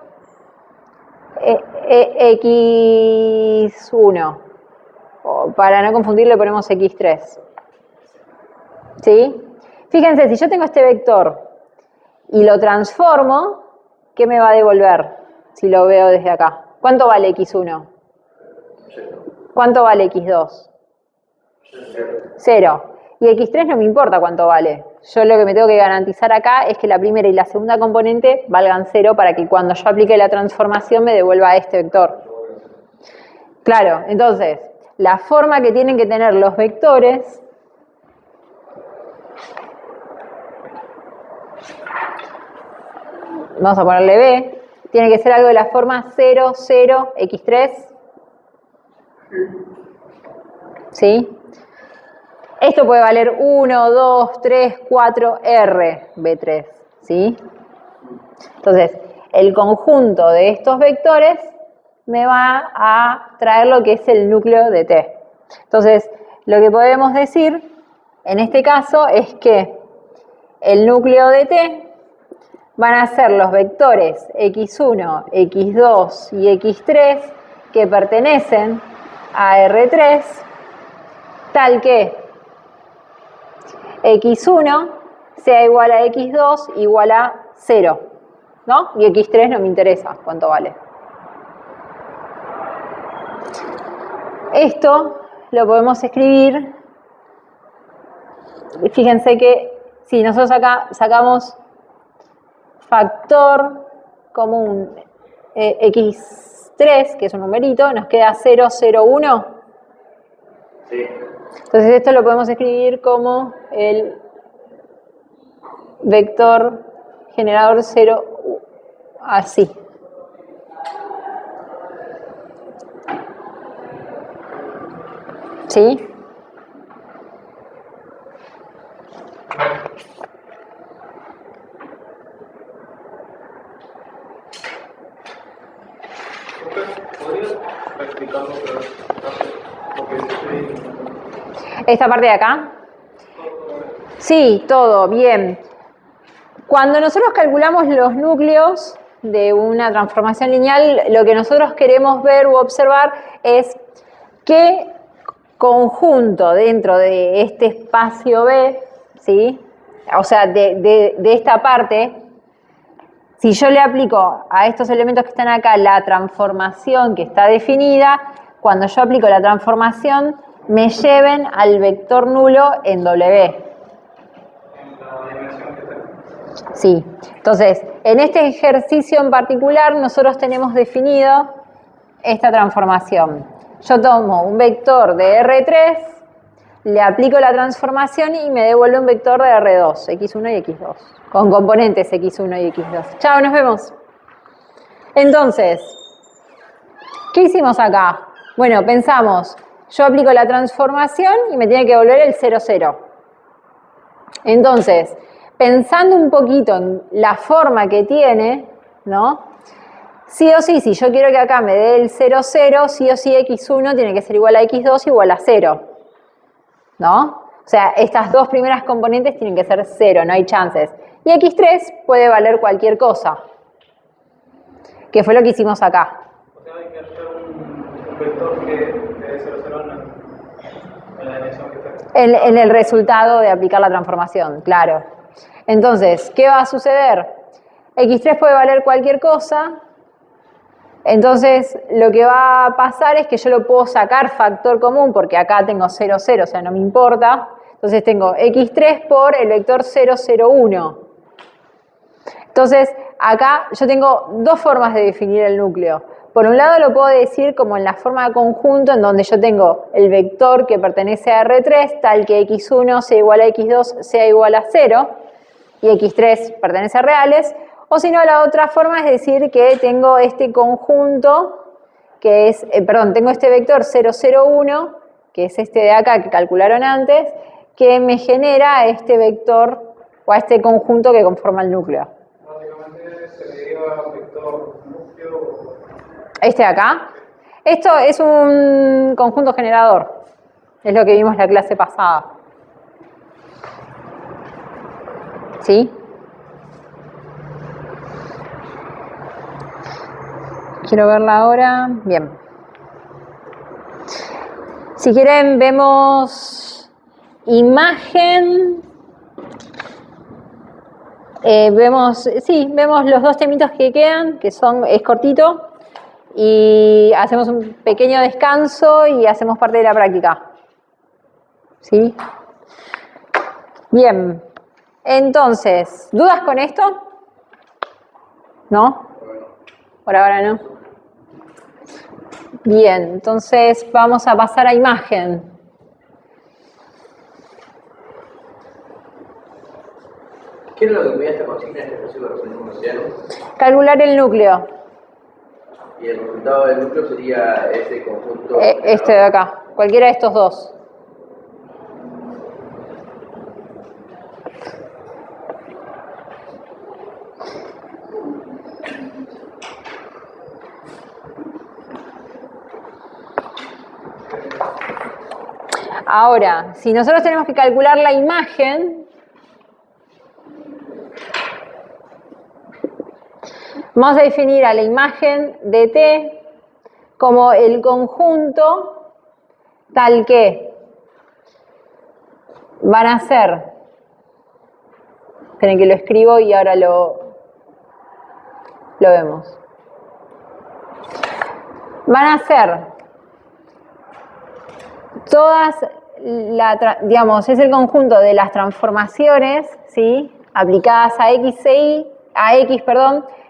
X1, o para no confundirlo ponemos X3. ¿Sí? Fíjense, si yo tengo este vector y lo transformo, ¿qué me va a devolver si lo veo desde acá? ¿Cuánto vale X1? ¿Cuánto vale X2? 0. Y X3 no me importa cuánto vale. yo lo que me tengo que garantizar acá es que la primera y la segunda componente valgan 0 para que cuando yo aplique la transformación me devuelva este vector. Claro, entonces, la forma que tienen que tener los vectores vamos a ponerle B, tiene que ser algo de la forma 0, 0, x3. ¿Sí? Esto puede valer 1, 2, 3, 4, R, B3. ¿Sí? Entonces, el conjunto de estos vectores me va a traer lo que es el núcleo de T. Entonces, lo que podemos decir en este caso es que el núcleo de T van a ser los vectores x1, x2 y x3 que pertenecen a R3, tal que x1 sea igual a x2 igual a 0, ¿no? Y x3 no me interesa cuánto vale. Esto lo podemos escribir, fíjense que si nosotros acá sacamos factor común x3, que es un numerito, nos queda 0, 0, 1. Sí. Entonces esto lo podemos escribir como el vector generador 0, así. ¿Sí? ¿Podrías explicarlo otra vez? Porque estoy... ¿Esta parte de acá? Sí, todo, bien. Cuando nosotros calculamos los núcleos de una transformación lineal, lo que nosotros queremos ver u observar es qué conjunto dentro de este espacio B, ¿sí? O sea, de esta parte, si yo le aplico a estos elementos que están acá la transformación que está definida, cuando yo aplico la transformación, me lleven al vector nulo en W. Sí, entonces, en este ejercicio en particular, nosotros tenemos definido esta transformación. Yo tomo un vector de R3, le aplico la transformación y me devuelve un vector de R2, X1 y X2, con componentes X1 y X2. Chao, nos vemos. Entonces, ¿qué hicimos acá? Bueno, pensamos, yo aplico la transformación y me tiene que devolver el 0, 0. Entonces, pensando un poquito en la forma que tiene, ¿no? Sí o sí, si yo quiero que acá me dé el 0, 0, sí o sí X1 tiene que ser igual a X2 igual a 0, ¿no? O sea, estas dos primeras componentes tienen que ser 0, no hay chances. Y X3 puede valer cualquier cosa, que fue lo que hicimos acá. O sea, hay que hacer un vector que dé 0, 0 en la dimensión que está. En el resultado de aplicar la transformación, claro. Entonces, ¿qué va a suceder? X3 puede valer cualquier cosa. Entonces, lo que va a pasar es que yo lo puedo sacar factor común, porque acá tengo 0, 0, o sea, no me importa. Entonces tengo X3 por el vector 0, 0, 1. Entonces, acá yo tengo dos formas de definir el núcleo. Por un lado lo puedo decir como en la forma de conjunto, en donde yo tengo el vector que pertenece a R3, tal que X1 sea igual a X2 sea igual a 0, y X3 pertenece a reales. O si no, la otra forma es decir que tengo este conjunto, que es, tengo este vector 0, 0, 1, que es este de acá que calcularon antes, que me genera este vector o a este conjunto que conforma el núcleo. Básicamente se le diga vector núcleo. Este de acá. Esto es un conjunto generador. Es lo que vimos en la clase pasada. ¿Sí? Quiero verla ahora. Bien. Si quieren, vemos imagen. Vemos los dos temitos que quedan, que es cortito. Y hacemos un pequeño descanso y hacemos parte de la práctica. ¿Sí? Bien. Entonces, ¿dudas con esto? ¿No? Por ahora no. Bien, entonces vamos a pasar a imagen. ¿Qué es lo que pedía esta consigna, este ejercicio de resolución comercial? Calcular el núcleo. Y el resultado del núcleo sería ese conjunto. Este de acá, cualquiera de estos dos. Ahora, si nosotros tenemos que calcular la imagen, vamos a definir a la imagen de T como el conjunto tal que van a ser, esperen que lo escribo y ahora lo vemos. Van a ser todas, digamos, es el conjunto de las transformaciones, ¿sí?, aplicadas a X,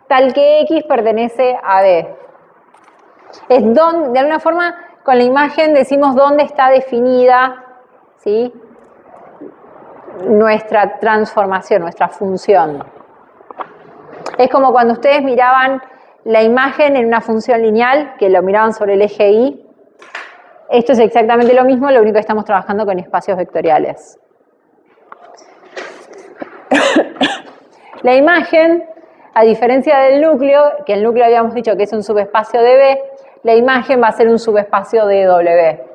tal que X pertenece a B. Es donde, de alguna forma, con la imagen decimos dónde está definida, ¿sí?, nuestra transformación, nuestra función. Es como cuando ustedes miraban la imagen en una función lineal, que lo miraban sobre el eje Y. Esto es exactamente lo mismo, lo único que estamos trabajando con espacios vectoriales. La imagen, a diferencia del núcleo, que el núcleo habíamos dicho que es un subespacio de B, la imagen va a ser un subespacio de W.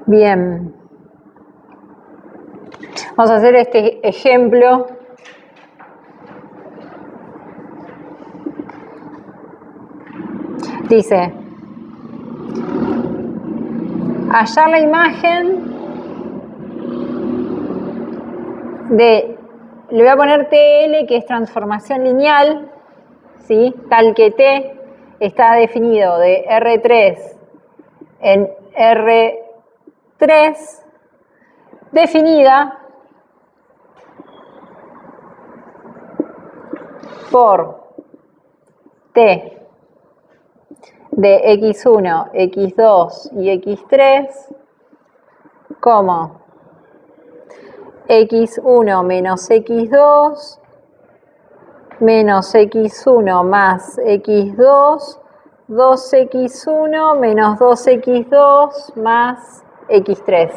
Bien. Vamos a hacer este ejemplo. Dice, hallar la imagen de, le voy a poner TL, que es transformación lineal, ¿sí?, tal que T está definido de R3 en R3, definida por T de X1, X2 y X3 como X1 menos X2 menos X1 más X2, 2X1 menos 2X2 más X3.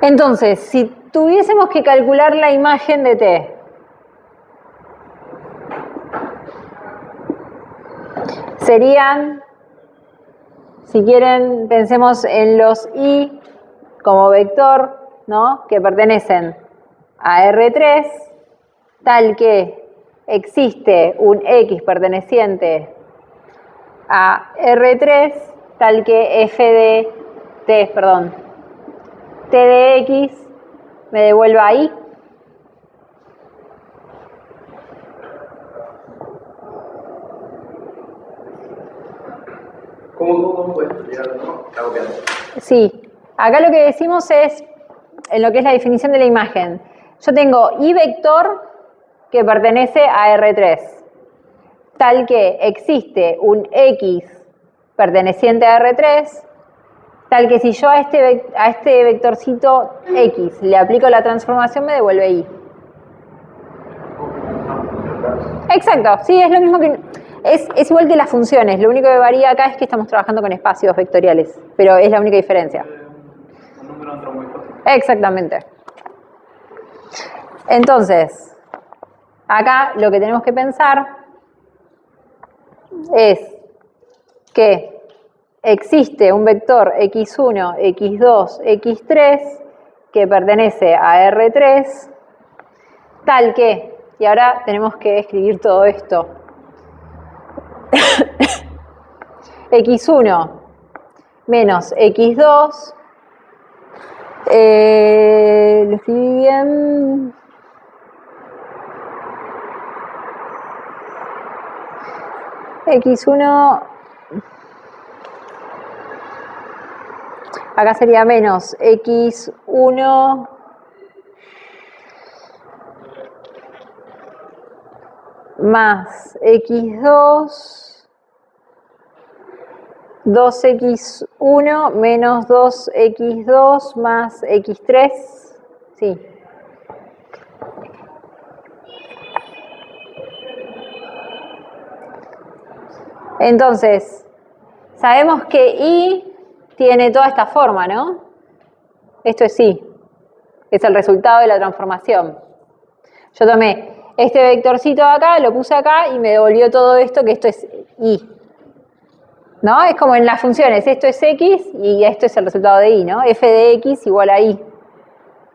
Entonces, si tuviésemos que calcular la imagen de T, serían, si quieren, pensemos en los Y como vector, ¿no?, que pertenecen a R3, tal que existe un X perteneciente a R3, tal que F de T, T de X me devuelva Y. ¿Cómo puedes explicarlo? ¿No? Está copiando. Sí, acá lo que decimos es, en lo que es la definición de la imagen, yo tengo Y vector que pertenece a R3, tal que existe un X perteneciente a R3, tal que si yo a este vectorcito X le aplico la transformación me devuelve Y. Exacto, sí, es lo mismo que... Es igual que las funciones, lo único que varía acá es que estamos trabajando con espacios vectoriales, pero es la única diferencia. Un número antropomórfico. Exactamente. Entonces, Acá lo que tenemos que pensar es que existe un vector x1, x2, x3 que pertenece a R3, tal que, y ahora tenemos que escribir todo esto, x1 menos x2, lo escribí bien, x1, acá sería menos x1 más x2, 2x1 menos 2x2 más x3, sí. Entonces, sabemos que y tiene toda esta forma, ¿no? Esto es y, es el resultado de la transformación. Yo tomé este vectorcito de acá, lo puse acá y me devolvió todo esto, que esto es y. ¿No? Es como en las funciones, esto es x y esto es el resultado de y, ¿no? F de x igual a y.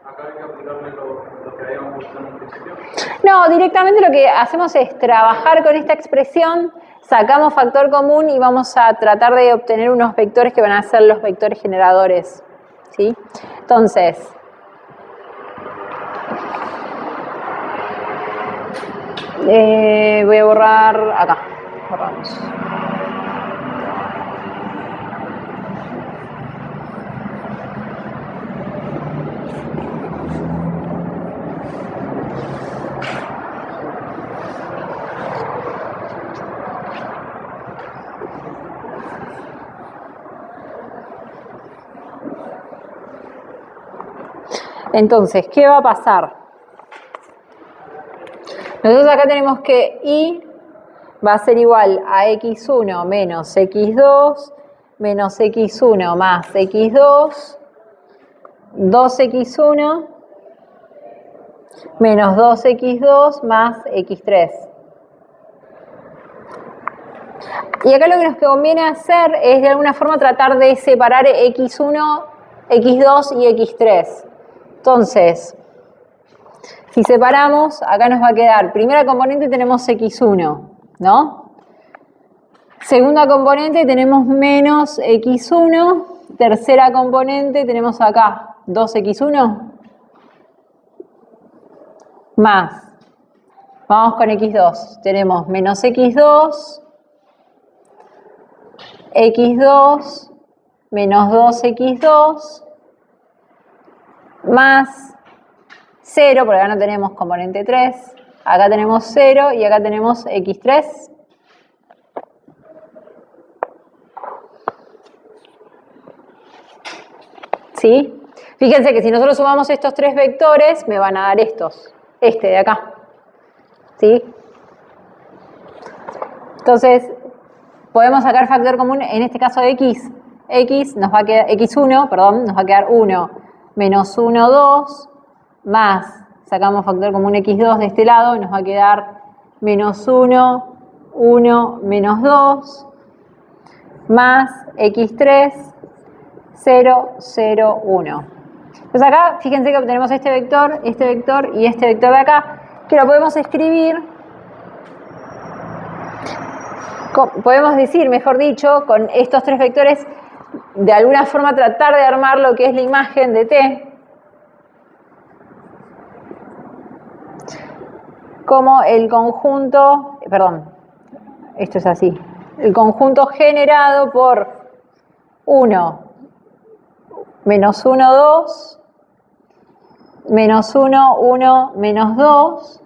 Acá hay que aplicarle lo que habíamos visto en un principio. No, directamente lo que hacemos es trabajar con esta expresión, sacamos factor común y vamos a tratar de obtener unos vectores que van a ser los vectores generadores, ¿sí? Entonces, voy a borrar acá, borramos. Entonces, ¿qué va a pasar? Nosotros acá tenemos que y va a ser igual a x1 menos x2 menos x1 más x2, 2x1 menos 2x2 más x3. Y acá lo que nos conviene hacer es de alguna forma tratar de separar x1, x2 y x3. Entonces, si separamos, acá nos va a quedar, primera componente tenemos x1, ¿no? Segunda componente tenemos menos x1, tercera componente tenemos acá 2x1 más, vamos con x2, tenemos menos x2, x2 menos 2x2 más 0, porque acá no tenemos componente 3, acá tenemos 0 y acá tenemos x3. ¿Sí? Fíjense que si nosotros sumamos estos tres vectores, me van a dar estos, este de acá. ¿Sí? Entonces, podemos sacar factor común, en este caso de x. Nos va a quedar, x1, perdón, nos va a quedar 1 menos 1, 2, más, sacamos factor común x2 de este lado, nos va a quedar menos 1, 1, menos 2, más x3, 0, 0, 1. Entonces acá, fíjense que obtenemos este vector y este vector de acá, que lo podemos escribir, podemos decir, mejor dicho, con estos tres vectores, de alguna forma tratar de armar lo que es la imagen de T como el conjunto, perdón, esto es así, el conjunto generado por 1, menos 1, 2, menos 1, 1, menos 2,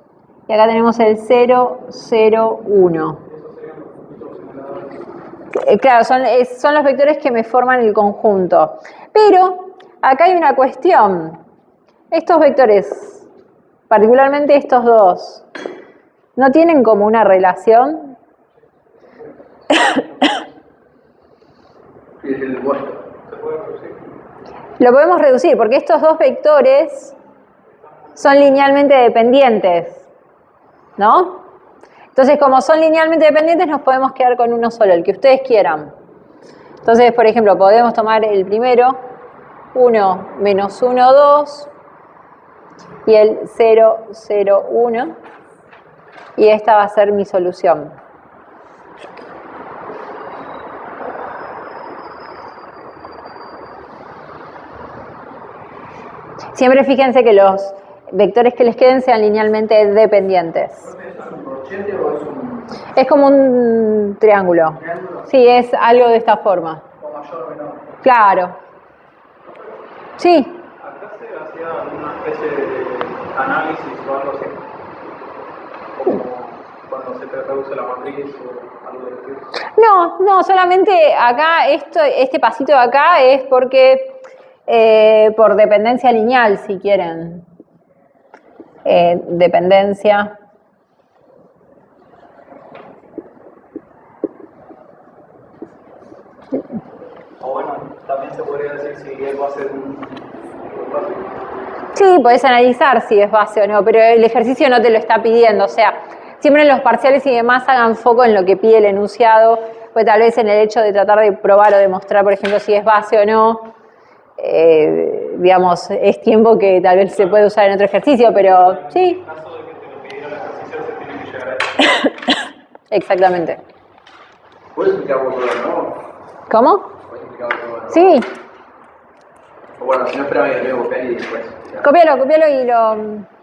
y acá tenemos el 0, 0, 1. Claro, son los vectores que me forman el conjunto. Pero acá hay una cuestión. Estos vectores, particularmente estos dos, ¿no tienen como una relación? Lo podemos reducir porque estos dos vectores son linealmente dependientes. ¿no? Entonces, como son linealmente dependientes, nos podemos quedar con uno solo, el que ustedes quieran. Entonces, por ejemplo, podemos tomar el primero, 1 menos 1, 2, y el 0, 0, 1, y esta va a ser mi solución. Siempre fíjense que los vectores que les queden sean linealmente dependientes. ¿Es un brochete o es un Es como un triángulo. triángulo? Sí, es algo de esta forma. ¿O mayor o menor? Claro. Sí. Acá se hacía una especie de análisis o algo así. Como cuando se te reduce la matriz o algo de eso. No, solamente acá, este pasito de acá es porque por dependencia lineal, si quieren. Dependencia. O bueno, también se podría decir si él va a ser un básico. Sí, podés analizar si es base o no, pero el ejercicio no te lo está pidiendo. O sea, siempre en los parciales y demás hagan foco en lo que pide el enunciado, pues tal vez en el hecho de tratar de probar o demostrar, por ejemplo, si es base o no, digamos, es tiempo que tal vez se puede usar en otro ejercicio, pero sí. En caso de que te lo pidiera el ejercicio, se tiene que llegar a eso. Exactamente. ¿Puedes explicar vos todo, no? ¿Cómo? ¿Puedes explicar vos todo, no? Sí, O bueno, si no, espera que lo voy a copiar y después. ya. copialo y lo...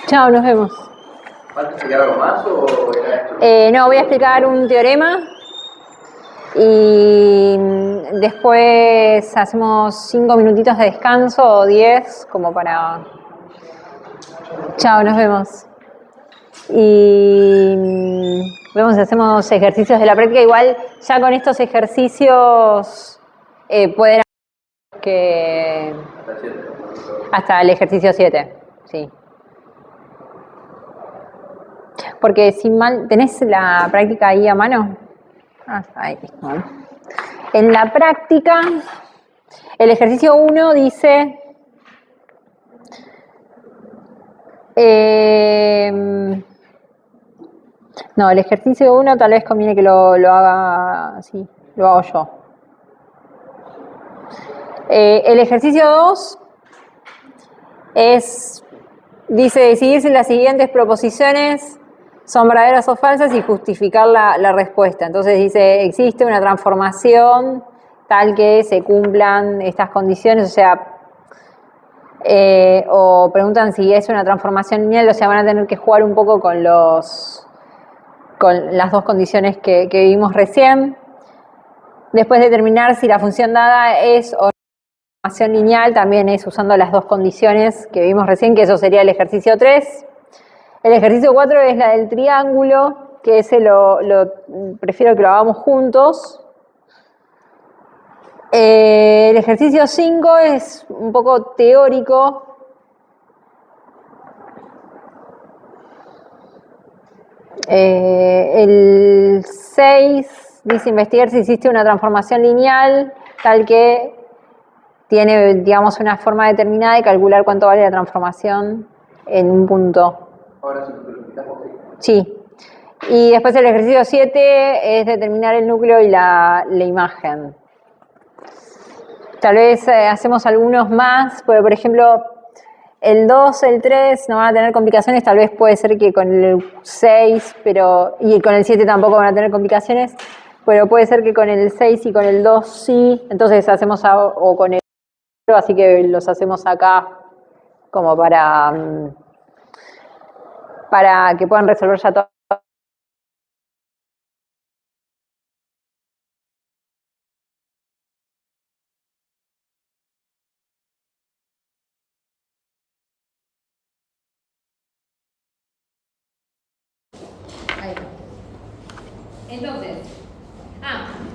Chao, nos vemos. ¿Falta explicar algo más o era esto? No, voy a explicar un teorema y después hacemos 5 minutitos de descanso o 10 como para... Chao, nos vemos. Y vemos si hacemos ejercicios de la práctica. Igual ya con estos ejercicios pueden que Hasta el 7. hasta el ejercicio 7, sí. Porque si mal, ¿tenés la práctica ahí a mano? Ah, ahí, bueno. En la práctica, el ejercicio 1 dice... no, el ejercicio 1 tal vez conviene que lo haga así, lo hago yo. El ejercicio 2 dice decidir si las siguientes proposiciones son verdaderas o falsas y justificar la respuesta. Entonces dice, existe una transformación tal que se cumplan estas condiciones, o sea, o preguntan si es una transformación lineal, o sea, van a tener que jugar un poco con las dos condiciones que vimos recién. Después determinar si la función dada es o no una transformación lineal, también es usando las dos condiciones que vimos recién, que eso sería el ejercicio 3. El ejercicio 4 es la del triángulo, que ese prefiero que lo hagamos juntos. El ejercicio 5 es un poco teórico. El 6 dice investigar si existe una transformación lineal tal que tiene, digamos, una forma determinada y calcular cuánto vale la transformación en un punto. Ahora sí, lo explicamos. Sí. Y después el ejercicio 7 es determinar el núcleo y la imagen. Tal vez hacemos algunos más, porque por ejemplo, el 2, el 3 no van a tener complicaciones, tal vez puede ser que con el 6, y con el 7 tampoco van a tener complicaciones, pero puede ser que con el 6 y con el 2 sí, entonces hacemos, o con el 4, así que los hacemos acá como para que puedan resolver ya todo. Entonces,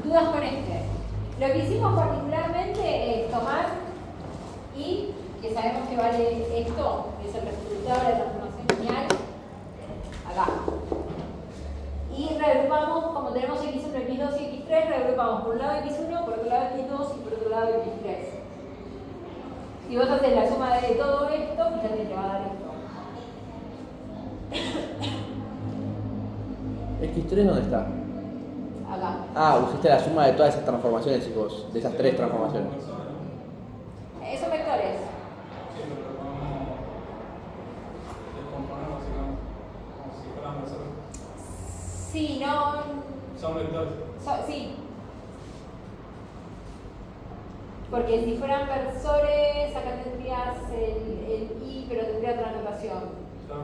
dudas con este. Lo que hicimos particularmente es tomar y, que sabemos que vale esto, que es el resultado de la transformación lineal, acá. Y reagrupamos, como tenemos x1, x2 y x3, reagrupamos por un lado x1, por otro lado x2 y por otro lado x3. Si vos haces la suma de todo esto, fíjate, te va a dar esto. ¿X3 dónde está? Acá. Usaste la suma de todas esas transformaciones, chicos, de esas tres transformaciones. Son vectores. Sí, no. Son vectores. Sí. Porque si fueran versores, acá tendrías el i, pero tendría otra notación. Claro.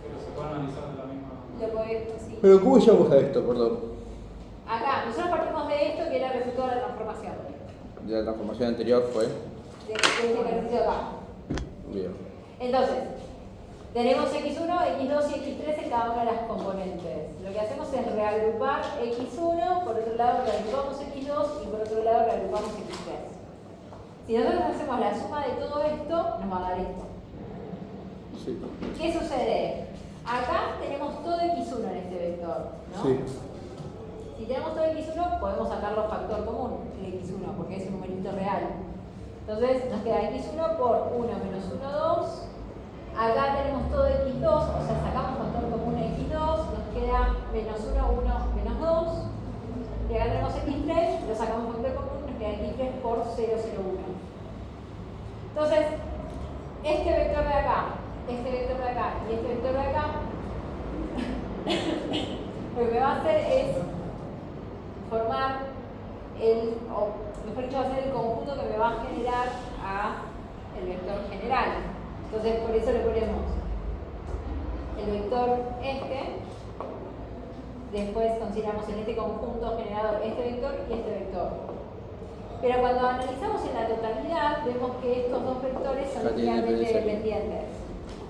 Pero se puede analizar de la misma. Lo podés, sí. Pero ¿cómo llamamos a esto, perdón? Acá, nosotros partimos de esto que era el resultado de la transformación. De la transformación anterior fue. De este ejercicio de acá. Bien. Entonces, tenemos x1, x2 y x3 en cada una de las componentes. Lo que hacemos es reagrupar x1, por otro lado reagrupamos x2 y por otro lado reagrupamos x3. Si nosotros hacemos la suma de todo esto, nos va a dar esto. Sí. ¿Qué sucede? Acá tenemos todo x1 en este vector, ¿no? Sí. Si tenemos todo x1, podemos sacarlo factor común, el x1, porque es un numerito real. Entonces nos queda x1 por 1 menos 1, 2. Acá tenemos todo x2, o sea, sacamos factor común x2, nos queda menos 1, 1, menos 2. Y acá tenemos x3, lo sacamos factor común, nos queda x3 por 0, 0, 1. Entonces, este vector de acá, este vector de acá y este vector de acá, lo que va a hacer es formar o mejor dicho, va a ser el conjunto que me va a generar a el vector general. Entonces, por eso le ponemos el vector este, después consideramos en este conjunto generador este vector y este vector. Pero cuando analizamos en la totalidad, vemos que estos dos vectores son linealmente dependientes.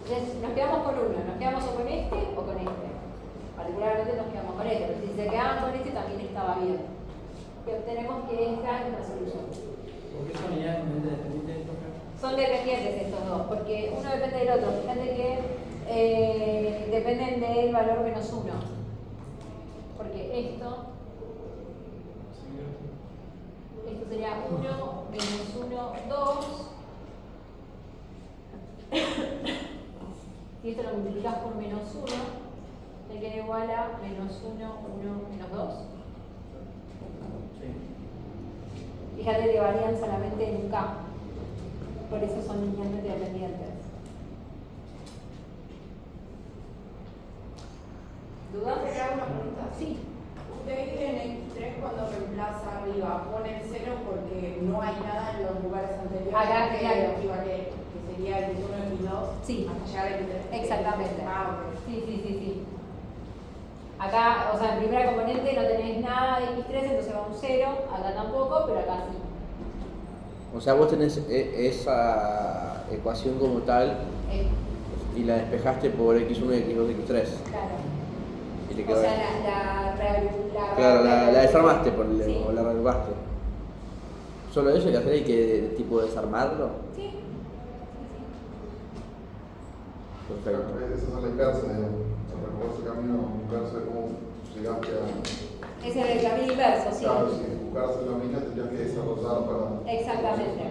Entonces, nos quedamos con uno, nos quedamos o con este o con este. Particularmente nos quedamos con este, pero si se quedaban con este también estaba bien. Y obtenemos que esta es la solución. ¿Por qué son linealmente dependientes estos? Son dependientes estos dos, porque uno depende del otro. Fíjate que dependen del valor menos 1. Porque esto sería 1, menos 1, 2. Si esto lo multiplicas por menos 1, te queda igual a menos 1, 1, menos 2. Fíjate que varían solamente en un K. Por eso son linealmente dependientes. ¿Dudas? ¿Te hago una pregunta? Sí. Ustedes en X3 cuando reemplaza arriba ponen 0 porque no hay nada en los lugares anteriores Acá, que claro. equivale, que sería X1 y X2 Sí. hasta llegar a X3. Exactamente. Ok. Sí. Acá, o sea, en primera componente no tenés nada de x3, entonces va un 0. Acá tampoco, pero acá sí. O sea, vos tenés esa ecuación como tal y la despejaste por x1, x2, x3. Claro. Y te quedó. O sea, Claro, la desarmaste Sí. o la reagrupaste. ¿Solo eso hay que hacer? ¿Hay que tipo desarmarlo? Sí. Perfecto. Esa es la inversa, recorrer ese camino inverso de cómo llegaste a. Ese es el camino inverso, sí. Claro, si buscarse el camino tendrías que desarrollar para. Exactamente.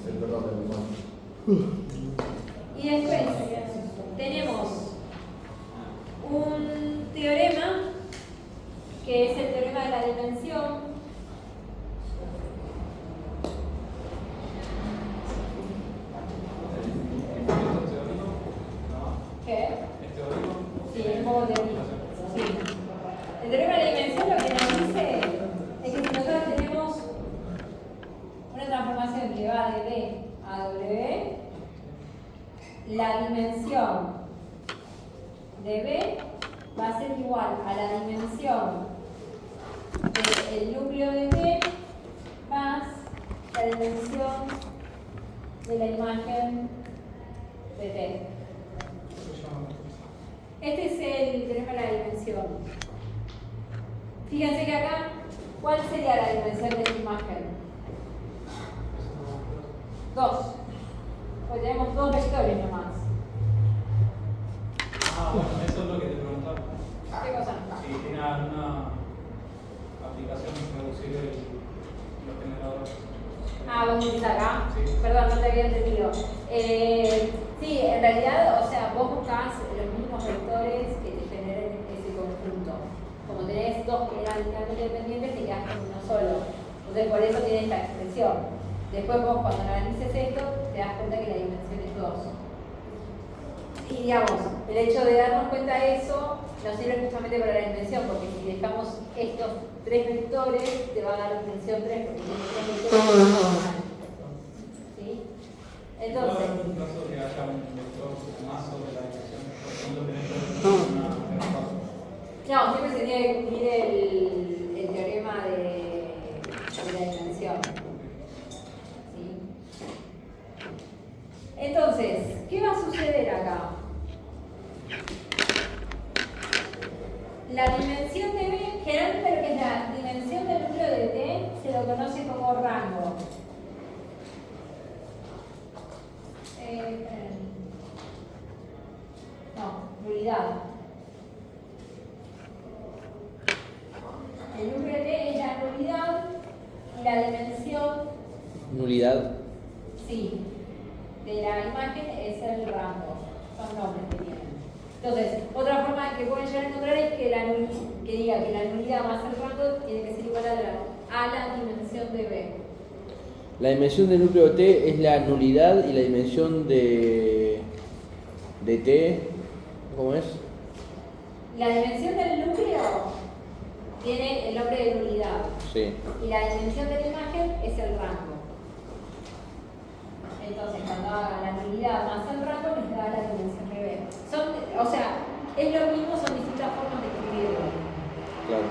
El verdad del humano. Y después tenemos un teorema que es el teorema de la dimensión. ¿Qué? Sí, es modo teórico. Sí. El teorema de la dimensión lo que nos dice es que si nosotros tenemos una transformación que va de B a W, la dimensión de B va a ser igual a la dimensión del núcleo de B más la dimensión de la imagen de T. Este es el teorema de la dimensión. Fíjense que acá, ¿cuál sería la dimensión de esta imagen? 2. Pues tenemos 2 vectores nomás. Bueno, eso es lo que te preguntaba. ¿Qué cosa? Si tiene alguna aplicación reducir los generadores. Vos decís acá. Sí. Perdón, no te había entendido. Sí, en realidad, o sea, vos buscás los mismos vectores que te generen ese conjunto. Como tenés 2 que eran linealmente dependientes, te quedás con uno solo. Entonces, por eso tiene esta expresión. Después vos, cuando analices esto, te das cuenta que la dimensión es 2. Y digamos, el hecho de darnos cuenta de eso nos sirve justamente para la dimensión, porque si dejamos estos 3 vectores, te va a dar dimensión 3, porque tiene 3 vectores. ¿Sí? Entonces, ¿Puede haber un caso que haya un vector más sobre la dimensión? Por ejemplo, tener una no, siempre se tiene que cumplir el teorema de la dimensión. ¿Sí? Entonces, ¿qué va a suceder acá? La dimensión de B, generalmente lo que es la dimensión del núcleo de T, se lo conoce como rango. Nulidad. El núcleo de T es la nulidad y la dimensión, Nulidad. sí, de la imagen es el rango. Son nombres que tienen. Entonces, otra forma que pueden llegar a encontrar es que diga que la nulidad más el rango tiene que ser igual a la dimensión de B. La dimensión del núcleo T es la nulidad y la dimensión de T, ¿cómo es? La dimensión del núcleo tiene el nombre de nulidad. Sí. Y la dimensión de la imagen es el rango. Entonces, cuando haga la nulidad más el rango, les da la dimensión de B. O sea, es lo mismo, son distintas formas de escribirlo. Claro.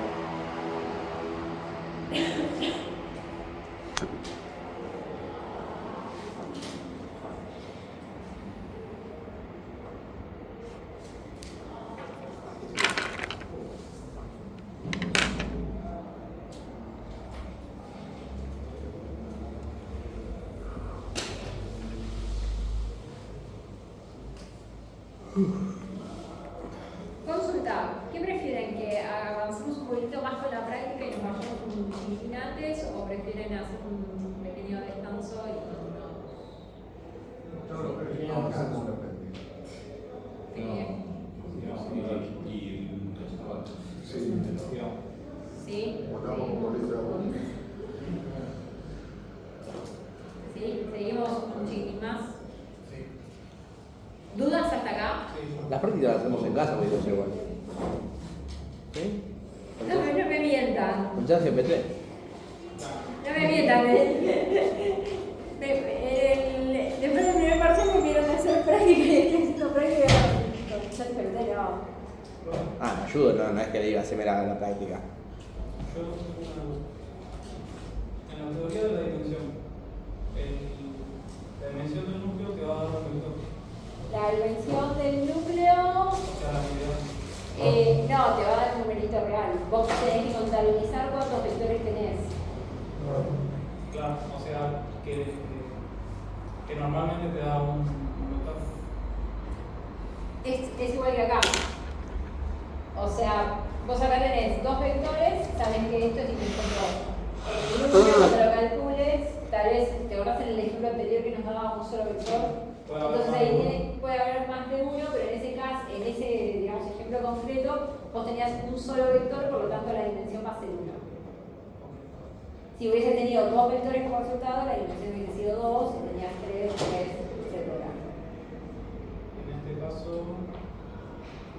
Consulta, ¿qué prefieren? ¿Que avancemos un poquito más con la práctica y nos vayamos un chiquitín antes o prefieren hacer un pequeño descanso y ¿Sí? ¿Sí? ¿Seguimos un chiquitín más? ¿Dudas hasta acá? Las prácticas las hacemos en casa, porque no sé igual. ¿Sí? No me mientan. ¿Con ChatGPT? No me mientan. Después del primer parcial me vieron hacer práctica y estoy haciendo práctica con ChatGPT, no. Me ayudo, no es que le diga, haceme la práctica. Yo, en la teoría de la dimensión, la dimensión del núcleo te va a dar un vector. La dimensión del núcleo, O sea, la unidad. no, te va a dar un numerito real. Vos tenés que contabilizar cuántos vectores tenés. Claro, o sea, que normalmente te da un vector. Es igual que acá. O sea, vos acá tenés 2 vectores, sabés que esto es dimensión 2. El núcleo, cuando lo calcules, tal vez, ¿te acordás en el ejemplo anterior que nos daba un solo vector? Entonces ahí puede haber más de uno, pero en ese caso, en ese digamos, ejemplo concreto, vos tenías un solo vector, por lo tanto la dimensión va a ser 1. Si hubiese tenido 2 vectores como resultado, la dimensión hubiese sido 2, si tenías 3, etc. En este caso,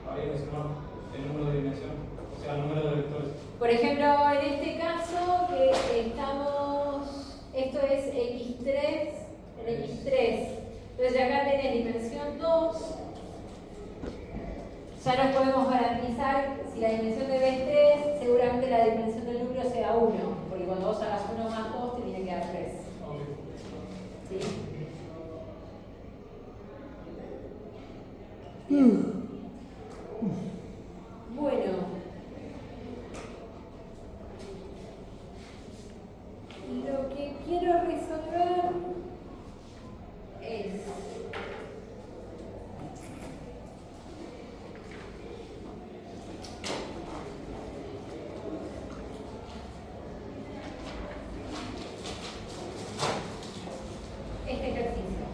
habría que sumar el número de dimensión, o sea, el número de vectores. Por ejemplo, en este caso, que estamos, esto es x3, en x3. Entonces acá tenés dimensión 2. Ya nos podemos garantizar, si la dimensión de B es 3, seguramente la dimensión del núcleo sea 1, porque cuando vos hagas 1 más 2 te tiene que dar 3. ¿Sí? Bueno. quiero resolver es este ejercicio.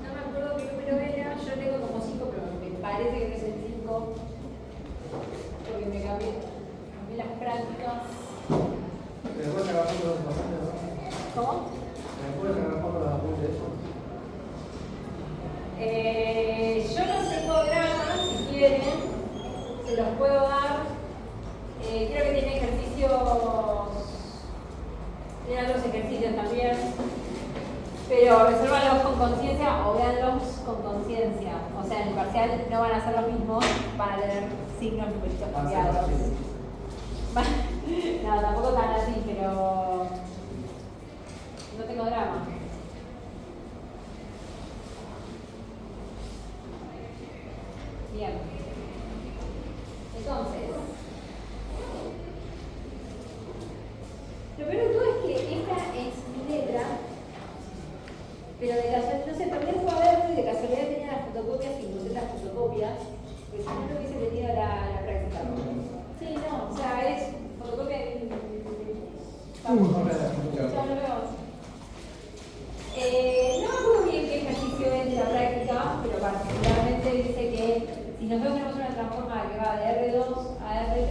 No me acuerdo qué número era, yo tengo como 5, pero me parece que no es el 5, porque me cambié las prácticas. Después sacar fotos de los apuntes, ¿no? ¿Cómo? Después sacar fotos de los apuntes. Yo no tengo dramas, si quieren, se los puedo dar. Creo que tiene ejercicios, tiene otros ejercicios también, pero resuélvanlos con conciencia o véanlos con conciencia. O sea, en el parcial no van a ser los mismos, van a tener signos numeritos cambiados. No, tampoco tan así, pero no tengo drama. Bien. Entonces, lo peor de todo es que esta es mi letra, pero de casualidad, no sé, perdí el cuaderno y de casualidad tenía las fotocopias y usé las fotocopias, porque si no, no hubiese tenido la práctica. Sí, no, o sea, es fotocopia de... Ya lo veo. No me acuerdo bien qué ejercicio es de la práctica, pero particularmente dice que si nosotros tenemos una transformada que va de R2 a R3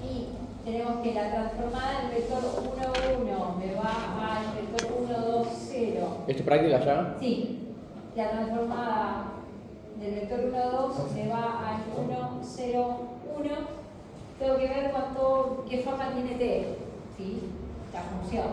y tenemos que la transformada del vector 1, 1 me va al vector 1, 2, 0. ¿Esto es práctica ya? Sí, la transformada del vector 1, 2 me va al 1, 0, 1. Tengo que ver qué forma tiene T, ¿sí? La función.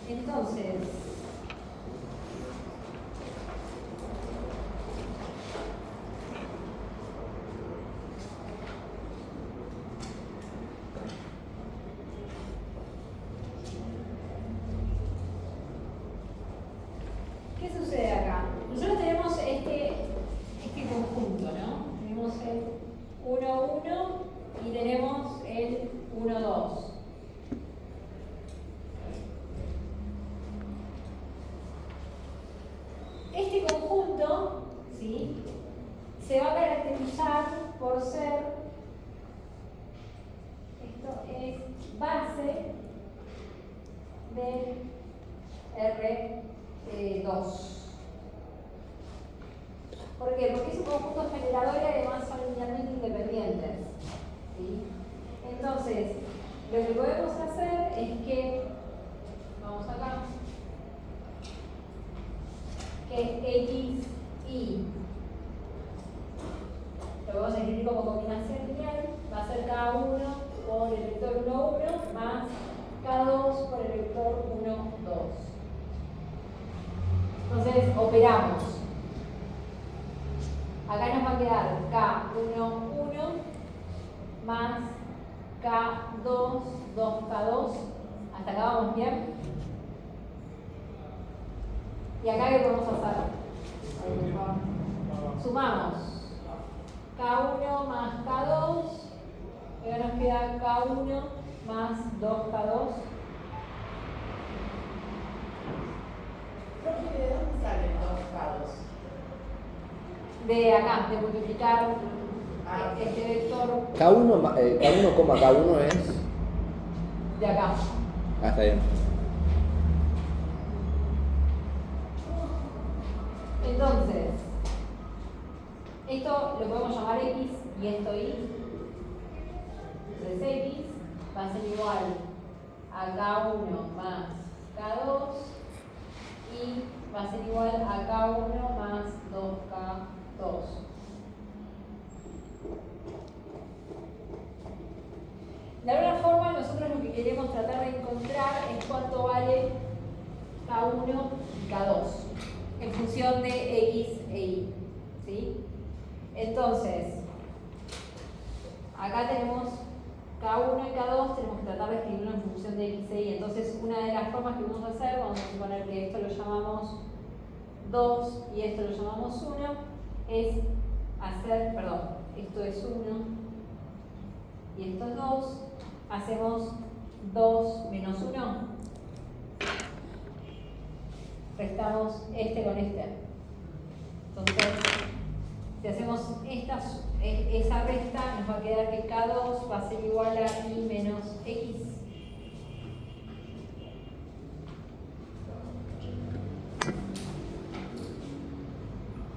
Entonces, ¿qué sucede acá? Nosotros tenemos este conjunto, ¿no? Tenemos el 1, 1 y tenemos el 1, 2. Este conjunto, ¿sí?, se va a caracterizar por ser, esto es base de R2. ¿Por qué? Porque es un conjunto generador y además son linealmente independientes, ¿sí? Entonces, lo que podemos hacer es que, vamos acá, que X, Y, lo podemos escribir como combinación lineal, va a ser K1 por el vector 1, 1 más K2 por el vector 1, 2. Entonces, operamos. Acá nos va a quedar K1, 1 más K2, 2K2. ¿Hasta acá vamos bien? ¿Y acá qué podemos hacer? Sumamos K1 más K2, y ahora nos queda K1 más 2K2. Profe, ¿de dónde salen los grados? De acá, de multiplicar este vector K1, K1 es... de acá. Ah, está bien. Entonces, esto lo podemos llamar X y esto Y. Entonces X va a ser igual a K1 más K2 y va a ser igual a K1 más 2K2. De alguna forma nosotros lo que queremos tratar de encontrar es cuánto vale K1 y K2 en función de X e Y, ¿sí? Entonces, acá tenemos K1 K1 y K2 tenemos que tratar de escribirlo en función de X e Y. Entonces, una de las formas que vamos a hacer, vamos a suponer que esto lo llamamos 2 y esto lo llamamos 1, es hacer, perdón, esto es 1 y esto es 2, hacemos 2 menos 1, restamos este con este. Entonces, si hacemos esa resta, nos va a quedar que K2 va a ser igual a I menos X.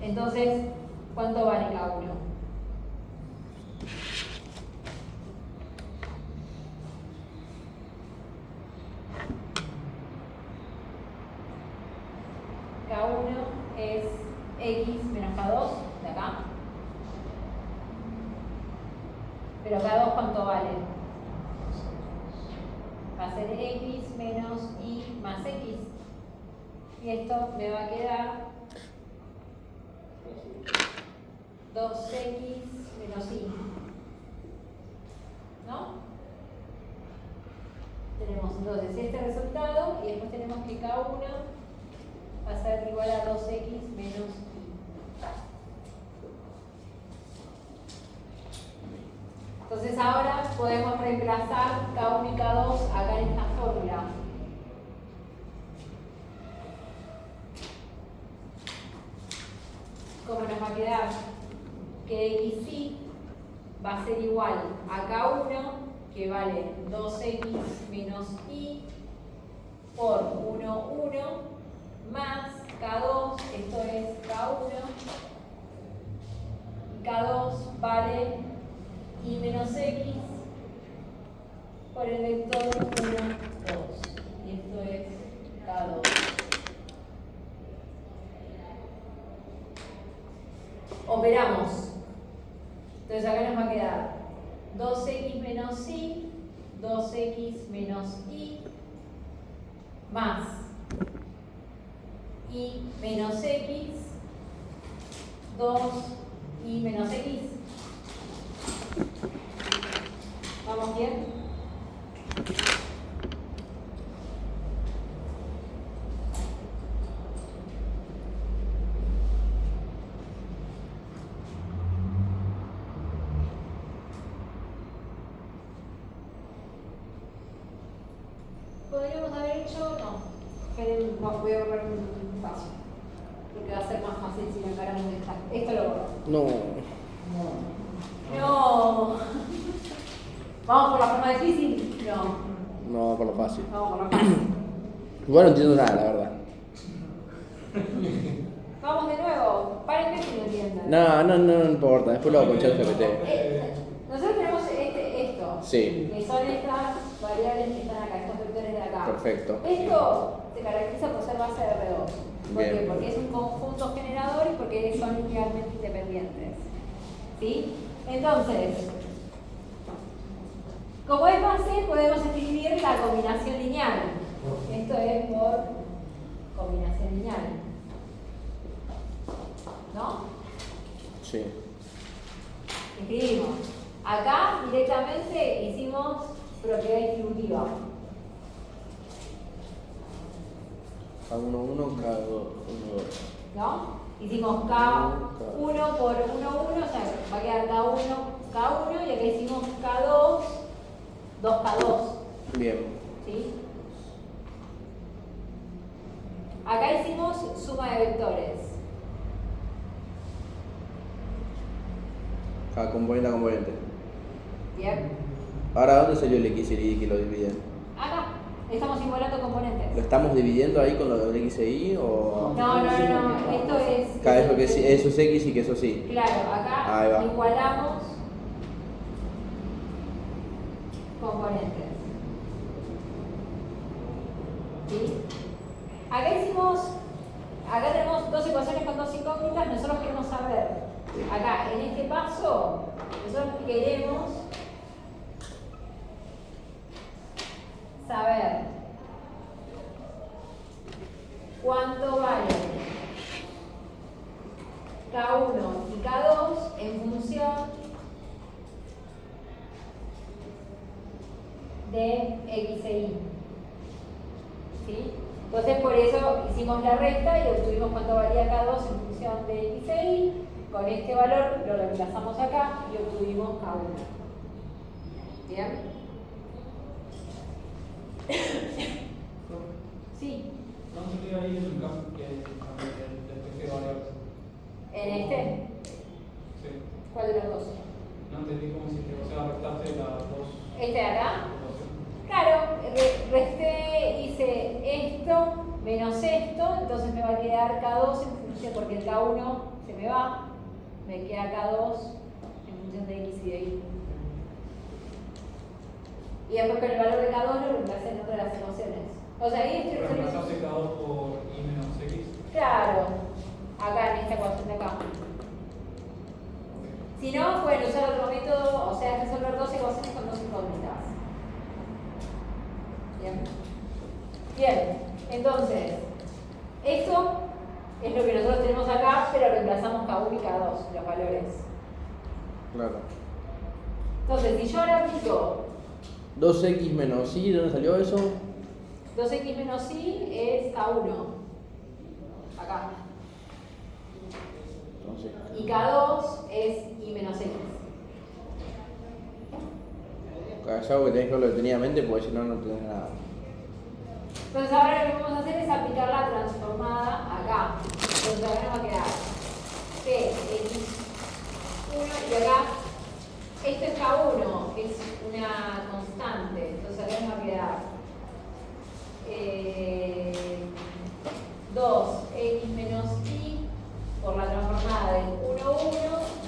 Entonces, ¿cuánto vale K1? K1 es X menos K2, de acá. Pero K2, ¿cuánto vale? Va a ser X menos Y más X. Y esto me va a quedar 2X menos Y. ¿No? Tenemos entonces este resultado y después tenemos que K1 va a ser igual a 2X menos Y. Entonces ahora podemos reemplazar K1 y K2 acá en esta fórmula. ¿Cómo nos va a quedar? Que XY va a ser igual a K1, que vale 2X menos Y por 1, 1, más K2, esto es K1, y K2 vale Y menos X por el vector 1, 2, y esto es K2. Operamos. Entonces acá nos va a quedar 2X menos Y, 2X menos Y, más Y menos X, 2Y menos X. ¿Vamos bien? ¿Podríamos haber hecho? No. Esperen, voy a borrar un paso. Porque va a ser más fácil si la encaramos de esta. Esto lo borro. No. No. ¿Vamos por la forma difícil? No. No, por lo fácil. Vamos por la fácil. Igual no entiendo nada, la verdad. Vamos de nuevo. Párenme si no entienden. No importa. Después lo hago con ChatGPT. Nosotros tenemos esto. Sí. Que son estas variables que están acá, estos vectores de acá. Perfecto. Esto se caracteriza por ser base de R2. ¿Por qué? Bien. Porque es un conjunto generador y porque son linealmente independientes. ¿Sí? Entonces, como es base, podemos escribir la combinación lineal. Esto es por combinación lineal. ¿No? Sí. Escribimos. Acá directamente hicimos propiedad distributiva. K1, 1, K2, 1, 2. ¿No? Hicimos K1 por 1, 1, o sea, va a quedar K1, y acá hicimos K2, 2K2. Bien. ¿Sí? Acá hicimos suma de vectores. Cada componente a componente. Bien. Ahora, ¿dónde salió el X y el Y que lo dividen? Acá estamos igualando componentes. ¿Lo estamos dividiendo ahí con lo del X e Y o...? No. Esto es. Cada vez que sí, eso es X y que eso sí. Claro, Ahí acá va. igualamos componentes. ¿Sí? Acá tenemos dos ecuaciones con dos incógnitas. Nosotros queremos saber, acá en este paso, nosotros queremos saber cuánto vale K1 y K2 en función de x e y. ¿Sí? Entonces por eso hicimos la resta y obtuvimos cuánto valía K2 en función de x e y. Con este valor lo reemplazamos acá y obtuvimos K1. ¿Bien? Sí. ¿Dónde sería ahí el campo de variables? ¿En este? Sí. ¿Cuál de los dos? No entendí cómo hiciste, o sea, restaste las dos. ¿Este de acá? Operaciones. Claro, resté, hice esto menos esto, entonces me va a quedar K2 en función, porque el K1 se me va, me queda K2 en función de x y de y. Y después con el valor de K2 lo reemplacé en otra de las ecuaciones. O sea, ahí estoy ¿Reemplazaste K2 por y menos x? Claro, acá en esta ecuación de acá. Si no, pueden usar otro método, o sea, resolver dos ecuaciones con dos incógnitas. Bien. Bien, entonces, esto es lo que nosotros tenemos acá, pero reemplazamos K1 y K2, los valores. Claro. Entonces, si yo ahora aplico 2x menos y, ¿de dónde salió eso? 2x menos y es K1, acá. Entonces, Y K2 es y menos x. es algo que tenés que verlo detenidamente porque si no, no tenés nada. Entonces ahora lo que vamos a hacer es aplicar la transformada acá. Entonces acá nos va a quedar Px1 y acá, esto es K1, que es una constante. Entonces acá nos va a quedar 2x menos y por la transformada del 1, 1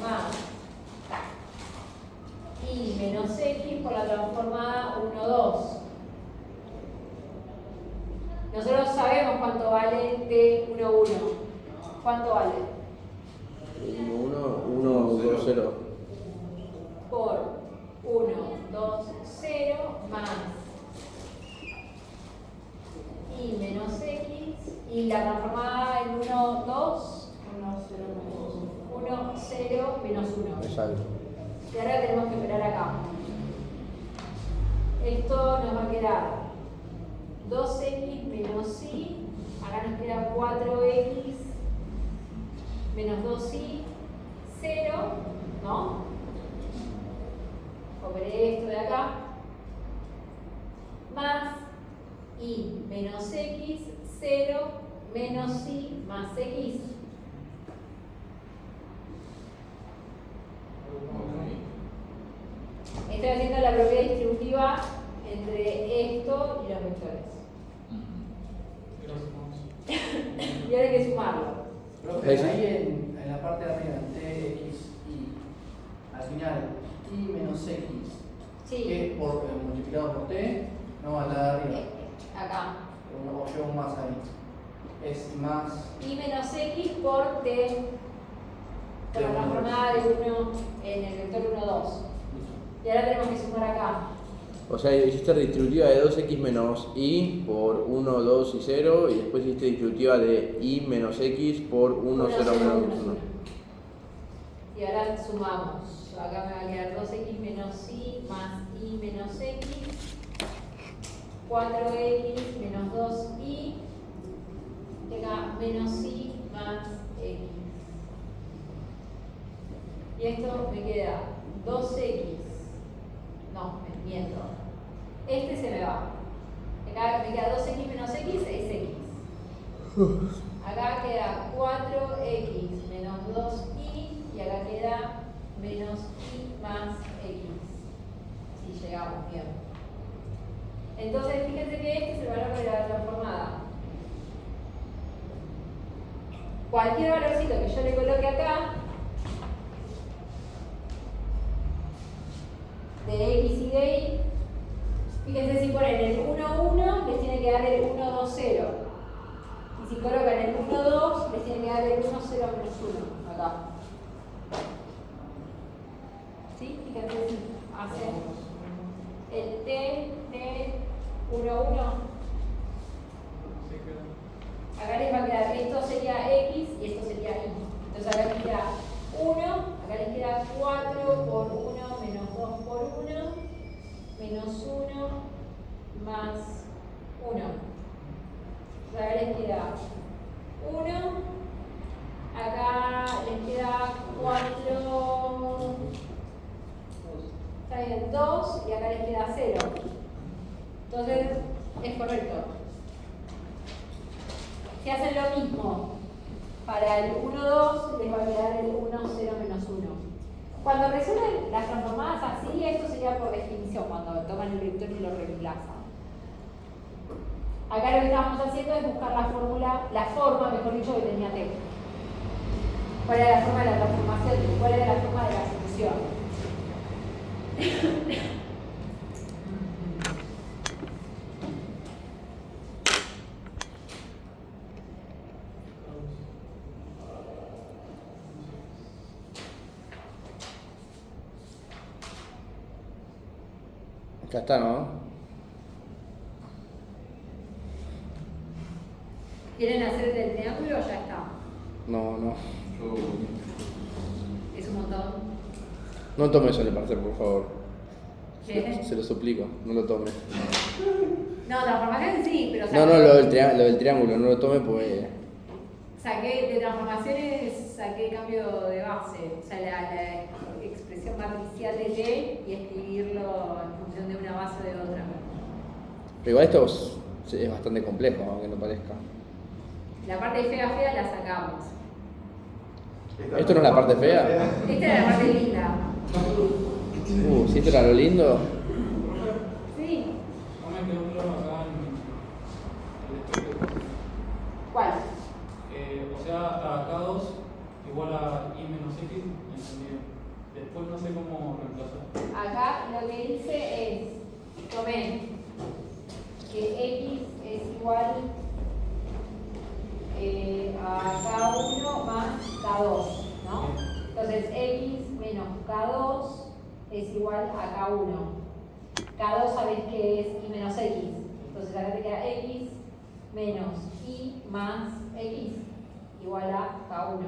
más y menos x por la transformada 1, 2. Nosotros sabemos cuánto vale t 1, 1. ¿Cuánto vale? 1, 1, 1, 2, 0. Por 1, 2, 0 más y menos x y la transformada en 1, 2, 1, 0 menos 1. Exacto. Y ahora tenemos que esperar acá. Esto nos va a quedar 2x menos y, acá nos queda 4x menos 2y, 0, ¿no? Operé esto de acá, más y menos x, 0 menos y más x. Estoy haciendo la propiedad distributiva entre esto y los vectores. Y ahora hay que sumarlo. Profe, ahí en la parte de arriba, en tx y al final y menos x, Sí. que por, multiplicado por t, no va a la de arriba, Acá. o llevo un más ahí. Es más. Y menos x por t por la transformada de 1 en el vector 1, 2. Y ahora tenemos que sumar acá. O sea, hiciste distributiva de 2x menos y por 1, 2 y 0, y después hiciste distributiva de y menos x por 1, 0 menos 1. Y ahora sumamos. Acá me va a quedar 2x menos y más y menos x, 4x menos 2y, y acá menos y más x. Y esto me queda 2x, no, me miento. Este se me va. Acá me queda 2x menos x, es x. Acá queda 4x menos 2y y acá queda menos y más x. Si llegamos bien. Entonces fíjense que este es el valor de la transformada. Cualquier valorcito que yo le coloque acá, de x y de y, fíjense si ponen el 1, 1, les tiene que dar el 1, 2, 0. Y si colocan el 1, 2, les tiene que dar el 1, 0, menos 1, acá. ¿Sí? Fíjense si hacen el t de 1, 1. Acá les va a quedar, esto sería x y esto sería y. Entonces acá les queda 1, acá les queda 4 por 1 menos 2 por 1 menos 1 más 1. Acá les queda 1. Acá les queda 4. Está bien, 2 y acá les queda 0. Entonces es correcto. Si hacen lo mismo para el 1, 2, les va a quedar el 1, 0, menos 1. Cuando resuelven las transformadas así, esto sería por definición, cuando toman el vector y lo reemplazan. Acá lo que estábamos haciendo es buscar la forma, mejor dicho, que tenía T. ¿Cuál era la forma de la transformación? ¿Cuál era la forma de la solución? Ya está, ¿no? ¿Quieren hacer el triángulo o ya está? No. Es un montón. No tome eso en el parcial, por favor. ¿Qué? Se lo suplico, no lo tome. No, transformaciones sí, pero No, lo del triángulo, no lo tome pues. saqué de transformaciones, saqué cambio de base, o sea, la expresión matricial de T y escribirlo en función de una base o de otra. Pero igual esto es bastante complejo, aunque no parezca. La parte fea la sacamos. ¿Esto no es la parte fea? Esta era la parte linda. Si esto era lo lindo. Sí. No me quedó claro acá en el estudio. ¿Cuál? O sea, hasta K2 igual a I menos X, entendido. Después no sé cómo reemplazar. Acá lo que dice es, tomé que X es igual a K1 más K2, ¿no? Entonces X menos K2 es igual a K1. K2 sabés que es I menos X. Entonces acá te queda X menos I más X igual a K1.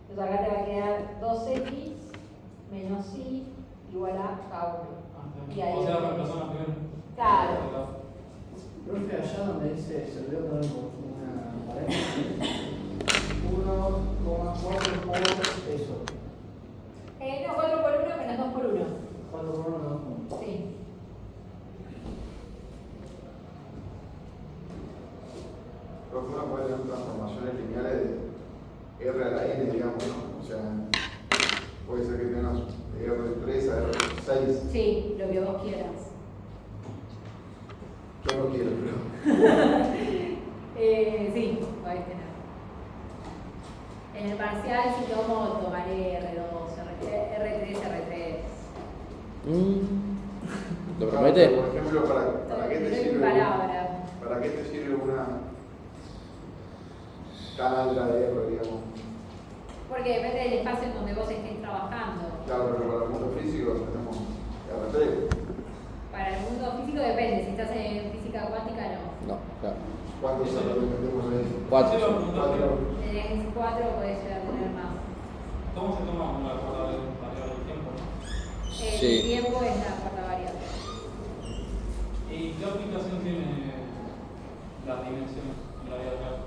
Entonces acá te va a quedar 2X menos I igual a K1. Y ahí O sea, reemplazar la primera. claro. Profe, allá donde dice, se olvidó poner una paréntesis, 1,4 por eso. No, 4 por 1 menos 2 por 1. 4 por 1 no. Sí. Profe, uno puede tener transformaciones lineales de R a la N, digamos, ¿no? O sea, puede ser que tengas R3 a R6. Sí, lo que vos quieras. Yo no quiero, pero. Sí, podés tener. En el parcial, si tomo, tomaré R2, R3, R3. ¿Lo promete? Por ejemplo, ¿para qué te sirve? Palabra. ¿Para qué te sirve una tan alta de R, digamos? Porque depende del espacio en donde vos estés trabajando. Claro, pero para el mundo físico tenemos R3. Para el mundo físico depende, si estás en física cuántica no. No, claro. ¿Cuántos R metemos ahí? 4. En 4 podés llegar a tener más. ¿Cómo se toma la variable del tiempo? El Sí. tiempo es la cuarta variable. ¿Y qué aplicación tiene las dimensiones en la vida real?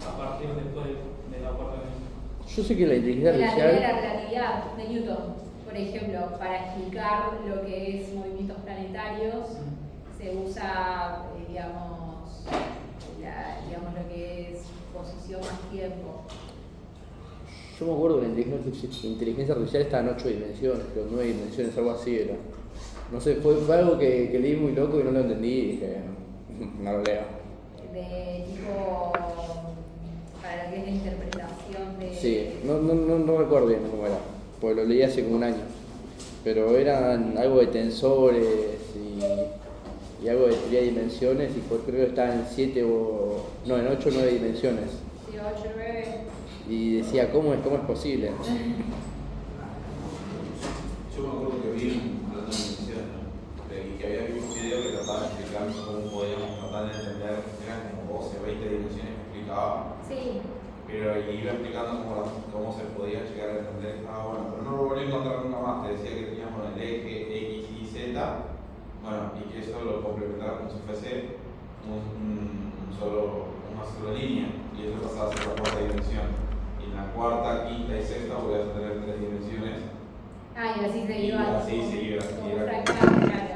A partir después de la cuarta dimensión. Yo sé que la inteligencia La teoría de la artificial. relatividad de Newton, por ejemplo, para explicar lo que es movimientos planetarios, se usa, digamos lo que es posición más tiempo. Yo me acuerdo que la inteligencia artificial estaba en 8 dimensiones, creo, 9 dimensiones, algo así era. No sé, fue algo que leí muy loco y no lo entendí y dije, no lo leo. De tipo, para lo que es la interpretación de... Sí, no recuerdo bien cómo era, porque lo leí hace como un año. Pero eran algo de tensores y algo de teoría de dimensiones y creo que estaba en 7 no, en 8 o 9 dimensiones. Sí, 8, 9... Y decía, ¿cómo es posible? Yo me acuerdo que vi, hablando de dimensiones, ¿no? Y que había visto un video que trataba de explicar cómo podíamos tratar de entender, eran como 12, 20 dimensiones que explicaba, Sí, pero iba explicando cómo se podía llegar a entender cada una, pero no lo volví a encontrar nunca más, te decía que teníamos el eje X, Y, Z, Bueno, y que eso lo complementara como si fuese una sola línea, y eso pasaba a ser la cuarta dimensión. Y en la cuarta, quinta y sexta volvías a tener 3 dimensiones. Ah, y así se Y iba. así se iba. Como fractal, claro.